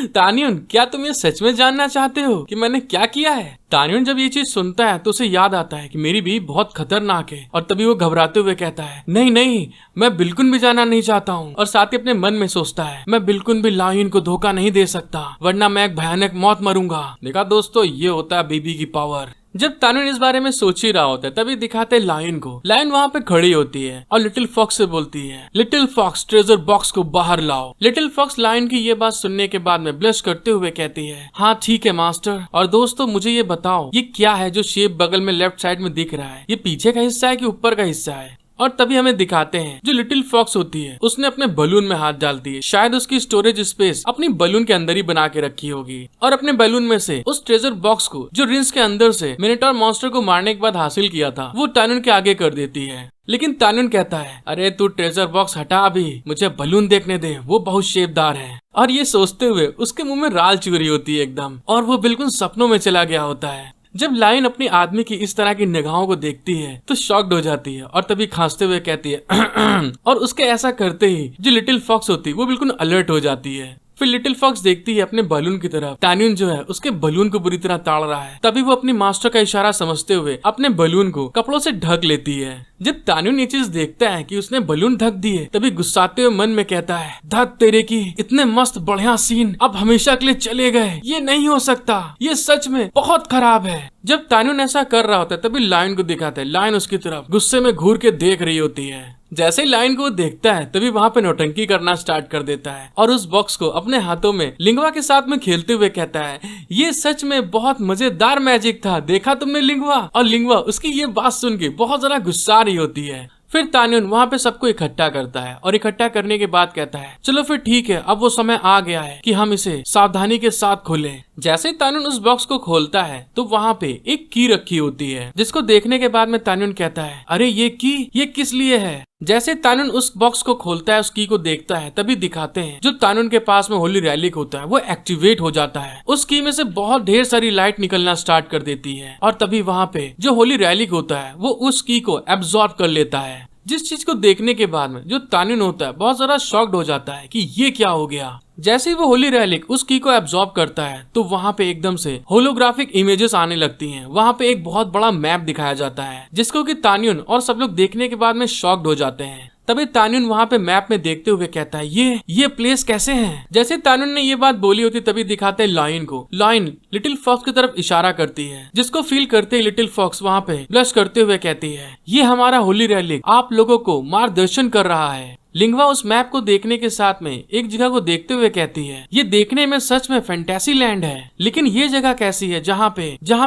तानियन क्या तुम ये सच में जानना चाहते हो कि मैंने क्या किया है। तानियन जब ये चीज सुनता है तो उसे याद आता है कि मेरी बीवी बहुत खतरनाक है। और तभी वो घबराते हुए कहता है नहीं मैं बिल्कुल भी जानना नहीं चाहता हूँ। और साथ ही अपने मन में सोचता है मैं बिल्कुल भी लायन को धोखा नहीं दे सकता, वरना मैं एक भयानक मौत मरूंगा। देखा दोस्तों, ये होता है बीबी की पावर। जब तानियन इस बारे में सोच ही रहा होता है तभी दिखाते लायन को। लायन वहाँ पे खड़ी होती है और लिटिल फॉक्स से बोलती है लिटिल फॉक्स ट्रेजर बॉक्स को बाहर लाओ। लिटिल फॉक्स लायन की ये बात सुनने के बाद में ब्लश करते हुए कहती है हाँ ठीक है मास्टर। और दोस्तों मुझे ये बताओ ये क्या है जो शेप बगल में लेफ्ट साइड में दिख रहा है, ये पीछे का हिस्सा है कि ऊपर का हिस्सा है। और तभी हमें दिखाते हैं जो लिटिल फॉक्स होती है उसने अपने बलून में हाथ डालती है, शायद उसकी स्टोरेज स्पेस अपनी बलून के अंदर ही बना के रखी होगी। और अपने बलून में से उस ट्रेजर बॉक्स को जो रिंस के अंदर से मिनोटॉर मॉन्स्टर को मारने के बाद हासिल किया था वो तानियन के आगे कर देती है। लेकिन तानियन कहता है अरे तू ट्रेजर बॉक्स हटा, अभी मुझे बलून देखने दे, वो बहुत शेपदार है। और ये सोचते हुए उसके मुंह में राल चूरी होती है एकदम, और वो बिल्कुल सपनों में चला गया होता है। जब लायन अपने आदमी की इस तरह की निगाहों को देखती है तो शॉक्ड हो जाती है और तभी खांसते हुए कहती है और उसके ऐसा करते ही जो लिटिल फॉक्स होती है वो बिल्कुल अलर्ट हो जाती है। फिर लिटिल फॉक्स देखती है अपने बलून की तरफ, तानियन जो है उसके बलून को बुरी तरह ताड़ रहा है। तभी वो अपनी मास्टर का इशारा समझते हुए अपने बलून को कपड़ों से ढक लेती है। जब तानियन ये चीज देखता है कि उसने बलून ढक दिए तभी गुस्साते हुए मन में कहता है धत तेरे की, इतने मस्त बढ़िया सीन अब हमेशा के लिए चले गए, ये नहीं हो सकता, ये सच में बहुत खराब है। जब तानियन ऐसा कर रहा होता है तभी लायन को दिखाता है, लायन उसकी तरफ गुस्से में घूर के देख रही होती है। जैसे ही लायन को देखता है तभी वहाँ पे नौटंकी करना स्टार्ट कर देता है और उस बॉक्स को अपने हाथों में लिंगवा के साथ में खेलते हुए कहता है ये सच में बहुत मजेदार मैजिक था, देखा तुमने लिंगवा। और लिंगवा उसकी ये बात सुन के बहुत ज्यादा गुस्सा रही होती है। फिर तान्युन वहाँ पे सबको इकट्ठा करता है और इकट्ठा करने के बाद कहता है चलो फिर ठीक है, अब वो समय आ गया है कि हम इसे सावधानी के साथ खोलें। जैसे तान्युन उस बॉक्स को खोलता है तो वहाँ पे एक की रखी होती है, जिसको देखने के बाद में तान्युन कहता है अरे ये की, ये किस लिए है। जैसे तान्युन उस बॉक्स को खोलता है, उस की को देखता है, तभी दिखाते हैं जो तान्युन के पास में होली रैलिक होता है वो एक्टिवेट हो जाता है। उस की में से बहुत ढेर सारी लाइट निकलना स्टार्ट कर देती है और तभी वहाँ पे जो होली रैलिक होता है वो उस की को एब्जॉर्ब कर लेता है। जिस चीज को देखने के बाद में जो तान्युन होता है बहुत ज्यादा शॉक्ड हो जाता है कि ये क्या हो गया। जैसे ही वो होली रैलिक उस की को एब्जॉर्ब करता है तो वहाँ पे एकदम से होलोग्राफिक इमेजेस आने लगती हैं। वहाँ पे एक बहुत बड़ा मैप दिखाया जाता है जिसको कि तान्युन और सब लोग देखने के बाद में शॉक्ड हो जाते हैं। तभी तान्युन वहाँ पे मैप में देखते हुए कहता है ये प्लेस कैसे है। जैसे तान्युन ने ये बात बोली होती तभी दिखाते हैं लायन को। लायन लिटिल फॉक्स की तरफ इशारा करती है, जिसको फील करते ही लिटिल फॉक्स वहाँ पे ब्लश करते हुए कहती है ये हमारा होली रैलिक आप लोगों को मार्गदर्शन कर रहा है। लिंगवा उस मैप को देखने के साथ में एक जगह को देखते हुए कहती है ये देखने में सच में फैंटेसी लैंड है, लेकिन ये जगह कैसी है जहाँ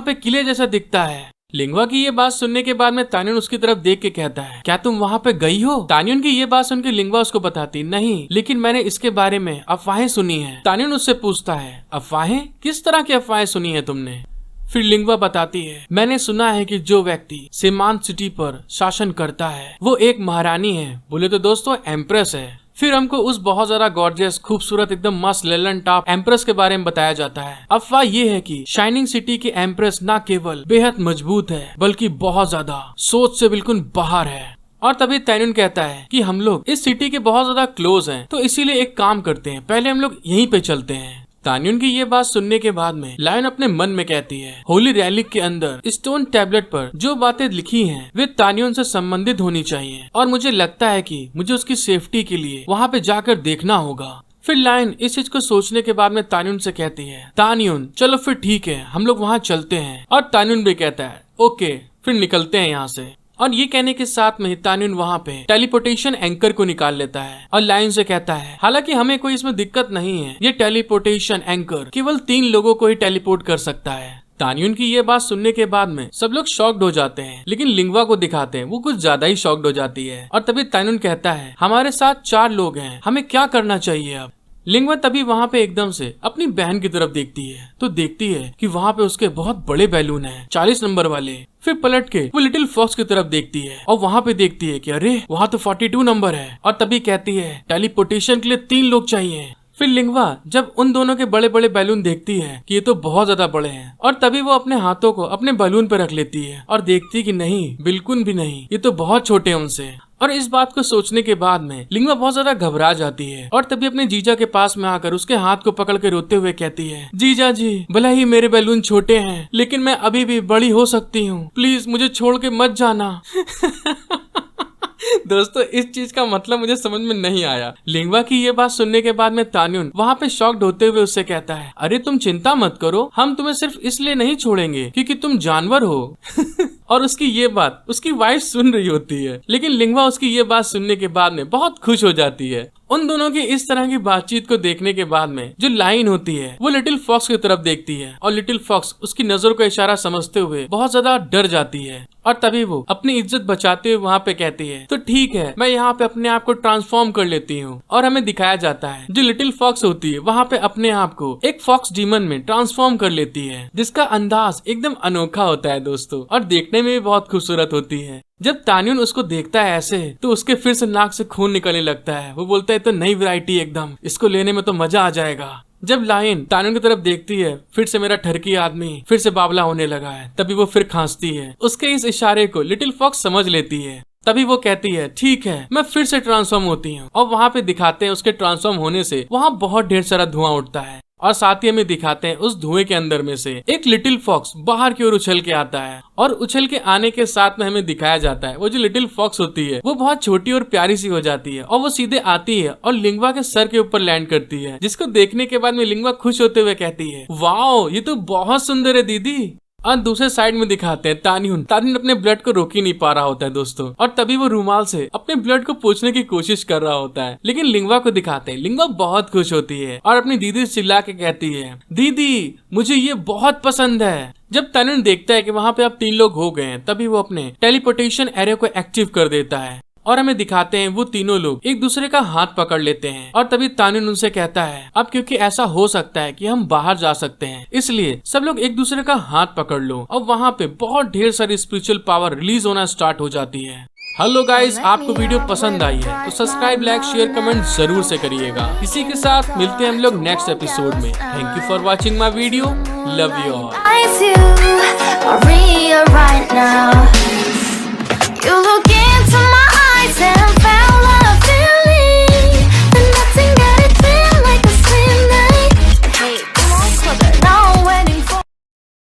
पे किले जैसा दिखता है। लिंगवा की ये बात सुनने के बाद में तान्युन उसकी तरफ देख के कहता है क्या तुम वहाँ पे गई हो। तान्युन की ये बात सुन के लिंगवा उसको बताती नहीं, लेकिन मैंने इसके बारे में अफवाहें सुनी है। तान्युन उससे पूछता है अफवाहें, किस तरह की अफवाहें सुनी है तुमने। फिर लिंगवा बताती है मैंने सुना है कि जो व्यक्ति सीमांत सिटी पर शासन करता है वो एक महारानी है, बोले तो दोस्तों एम्प्रेस है। फिर हमको उस बहुत ज्यादा गॉर्जियस खूबसूरत एकदम मस्त लेलन टॉप एम्प्रेस के बारे में बताया जाता है। अफवाह ये है कि शाइनिंग सिटी की एम्प्रेस न केवल बेहद मजबूत है बल्कि बहुत ज्यादा सोच से बिल्कुल बाहर है। और तभी तान्युन कहता है कि हम लोग इस सिटी के बहुत ज्यादा क्लोज हैं, तो इसीलिए एक काम करते हैं, पहले हम लोग यहीं पे चलते हैं। तान्युन की ये बात सुनने के बाद में लायन अपने मन में कहती है होली रैलिक के अंदर स्टोन टैबलेट पर जो बातें लिखी हैं वे तान्युन से संबंधित होनी चाहिए और मुझे लगता है कि मुझे उसकी सेफ्टी के लिए वहाँ पे जाकर देखना होगा। फिर लायन इस चीज को सोचने के बाद में तान्युन से कहती है तान्युन चलो फिर ठीक है हम लोग वहाँ चलते हैं। और तान्युन भी कहता है ओके, फिर निकलते हैं यहाँ से। और ये कहने के साथ में तान्युन वहाँ पे टेलीपोर्टेशन एंकर को निकाल लेता है और लायन से कहता है हालांकि हमें कोई इसमें दिक्कत नहीं है, ये टेलीपोर्टेशन एंकर केवल 3 लोगों को ही टेलीपोर्ट कर सकता है। तान्युन की ये बात सुनने के बाद में सब लोग शॉक्ड हो जाते हैं, लेकिन लिंगवा को दिखाते हैं वो कुछ ज्यादा ही शॉक्ड हो जाती है। और तभी तान्युन कहता है हमारे साथ 4 लोग हैं, हमें क्या करना चाहिए अब। लिंगवा तभी वहाँ पे एकदम से अपनी बहन की तरफ देखती है तो देखती है कि वहाँ पे उसके बहुत बड़े बैलून हैं 40 नंबर वाले। फिर पलट के वो लिटिल फॉक्स की तरफ देखती है और वहाँ पे देखती है कि अरे वहाँ तो 42 नंबर है। और तभी कहती है टेलीपोर्टेशन के लिए 3 लोग चाहिए। फिर लिंगवा जब उन दोनों के बड़े बड़े बैलून देखती है कि ये तो बहुत ज्यादा बड़े हैं और तभी वो अपने हाथों को अपने बैलून पे रख लेती है और देखती है कि नहीं, बिल्कुल भी नहीं, ये तो बहुत छोटे हैं उनसे। और इस बात को सोचने के बाद में लिंगवा बहुत ज्यादा घबरा जाती है और तभी अपने जीजा के पास में आकर उसके हाथ को पकड़ के रोते हुए कहती है जीजा जी भले ही मेरे बैलून छोटे हैं लेकिन मैं अभी भी बड़ी हो सकती हूँ, प्लीज मुझे छोड़ के मत जाना। दोस्तों इस चीज का मतलब मुझे समझ में नहीं आया। लिंगवा की ये बात सुनने के बाद में तान्युन वहाँ पे शॉक्ड होते हुए उससे कहता है अरे तुम चिंता मत करो, हम तुम्हें सिर्फ इसलिए नहीं छोड़ेंगे क्योंकि तुम जानवर हो। और उसकी ये बात उसकी वाइफ सुन रही होती है, लेकिन लिंगवा उसकी ये बात सुनने के बाद में बहुत खुश हो जाती है। उन दोनों की इस तरह की बातचीत को देखने के बाद में जो लाइन होती है वो लिटिल फॉक्स की तरफ देखती है और लिटिल फॉक्स उसकी नजरों का इशारा समझते हुए बहुत ज्यादा डर जाती है। और तभी वो अपनी इज्जत बचाते हुए वहाँ पे कहती है तो ठीक है मैं यहाँ पे अपने आप को ट्रांसफॉर्म कर लेती हूँ। और हमें दिखाया जाता है जो लिटिल फॉक्स होती है वहाँ पे अपने आप को एक फॉक्स डीमन में ट्रांसफॉर्म कर लेती है, जिसका अंदाज एकदम अनोखा होता है दोस्तों और देखने में भी बहुत खूबसूरत होती है। जब तान्युन उसको देखता है ऐसे तो उसके फिर से नाक से खून निकलने लगता है। वो बोलता है तो नई वैरायटी एकदम, इसको लेने में तो मजा आ जाएगा। जब लायन तान्युन की तरफ देखती है फिर से मेरा ठरकी आदमी फिर से बावला होने लगा है, तभी वो फिर खांसती है। उसके इस इशारे को लिटिल फॉक्स समझ लेती है। तभी वो कहती है ठीक है मैं फिर से ट्रांसफॉर्म होती हूँ। और वहाँ पे दिखाते हैं उसके ट्रांसफॉर्म होने से वहाँ बहुत ढेर सारा धुआं उठता है और साथ ही हमें दिखाते हैं उस धुएं के अंदर में से एक लिटिल फॉक्स बाहर की ओर उछल के आता है। और उछल के आने के साथ में हमें दिखाया जाता है वो जो लिटिल फॉक्स होती है वो बहुत छोटी और प्यारी सी हो जाती है और वो सीधे आती है और लिंगवा के सर के ऊपर लैंड करती है, जिसको देखने के बाद में लिंगवा खुश होते हुए कहती है वाओ ये तो बहुत सुंदर है दीदी। और दूसरे साइड में दिखाते हैं तान्युन अपने ब्लड को रोक ही नहीं पा रहा होता है दोस्तों। और तभी वो रुमाल से अपने ब्लड को पोंछने की कोशिश कर रहा होता है, लेकिन लिंगवा को दिखाते हैं। लिंगवा बहुत खुश होती है और अपनी दीदी से चिल्ला के कहती है दीदी मुझे ये बहुत पसंद है। जब तान्युन देखता है कि वहाँ पे अब 3 लोग हो गए हैं तभी वो अपने टेलीपोर्टेशन एरे को एक्टिव कर देता है और हमें दिखाते हैं वो तीनों लोग एक दूसरे का हाथ पकड़ लेते हैं। और तभी तानिन उनसे कहता है अब क्योंकि ऐसा हो सकता है कि हम बाहर जा सकते हैं, इसलिए सब लोग एक दूसरे का हाथ पकड़ लो। और वहाँ पे बहुत ढेर सारी स्पिरिचुअल पावर रिलीज होना स्टार्ट हो जाती है। हेलो गाइस, आपको वीडियो पसंद आई है तो सब्सक्राइब, लाइक, शेयर, कमेंट जरूर से करिएगा। इसी के साथ मिलते हैं हम लोग नेक्स्ट एपिसोड में। Thank you for watching my video. Love you all.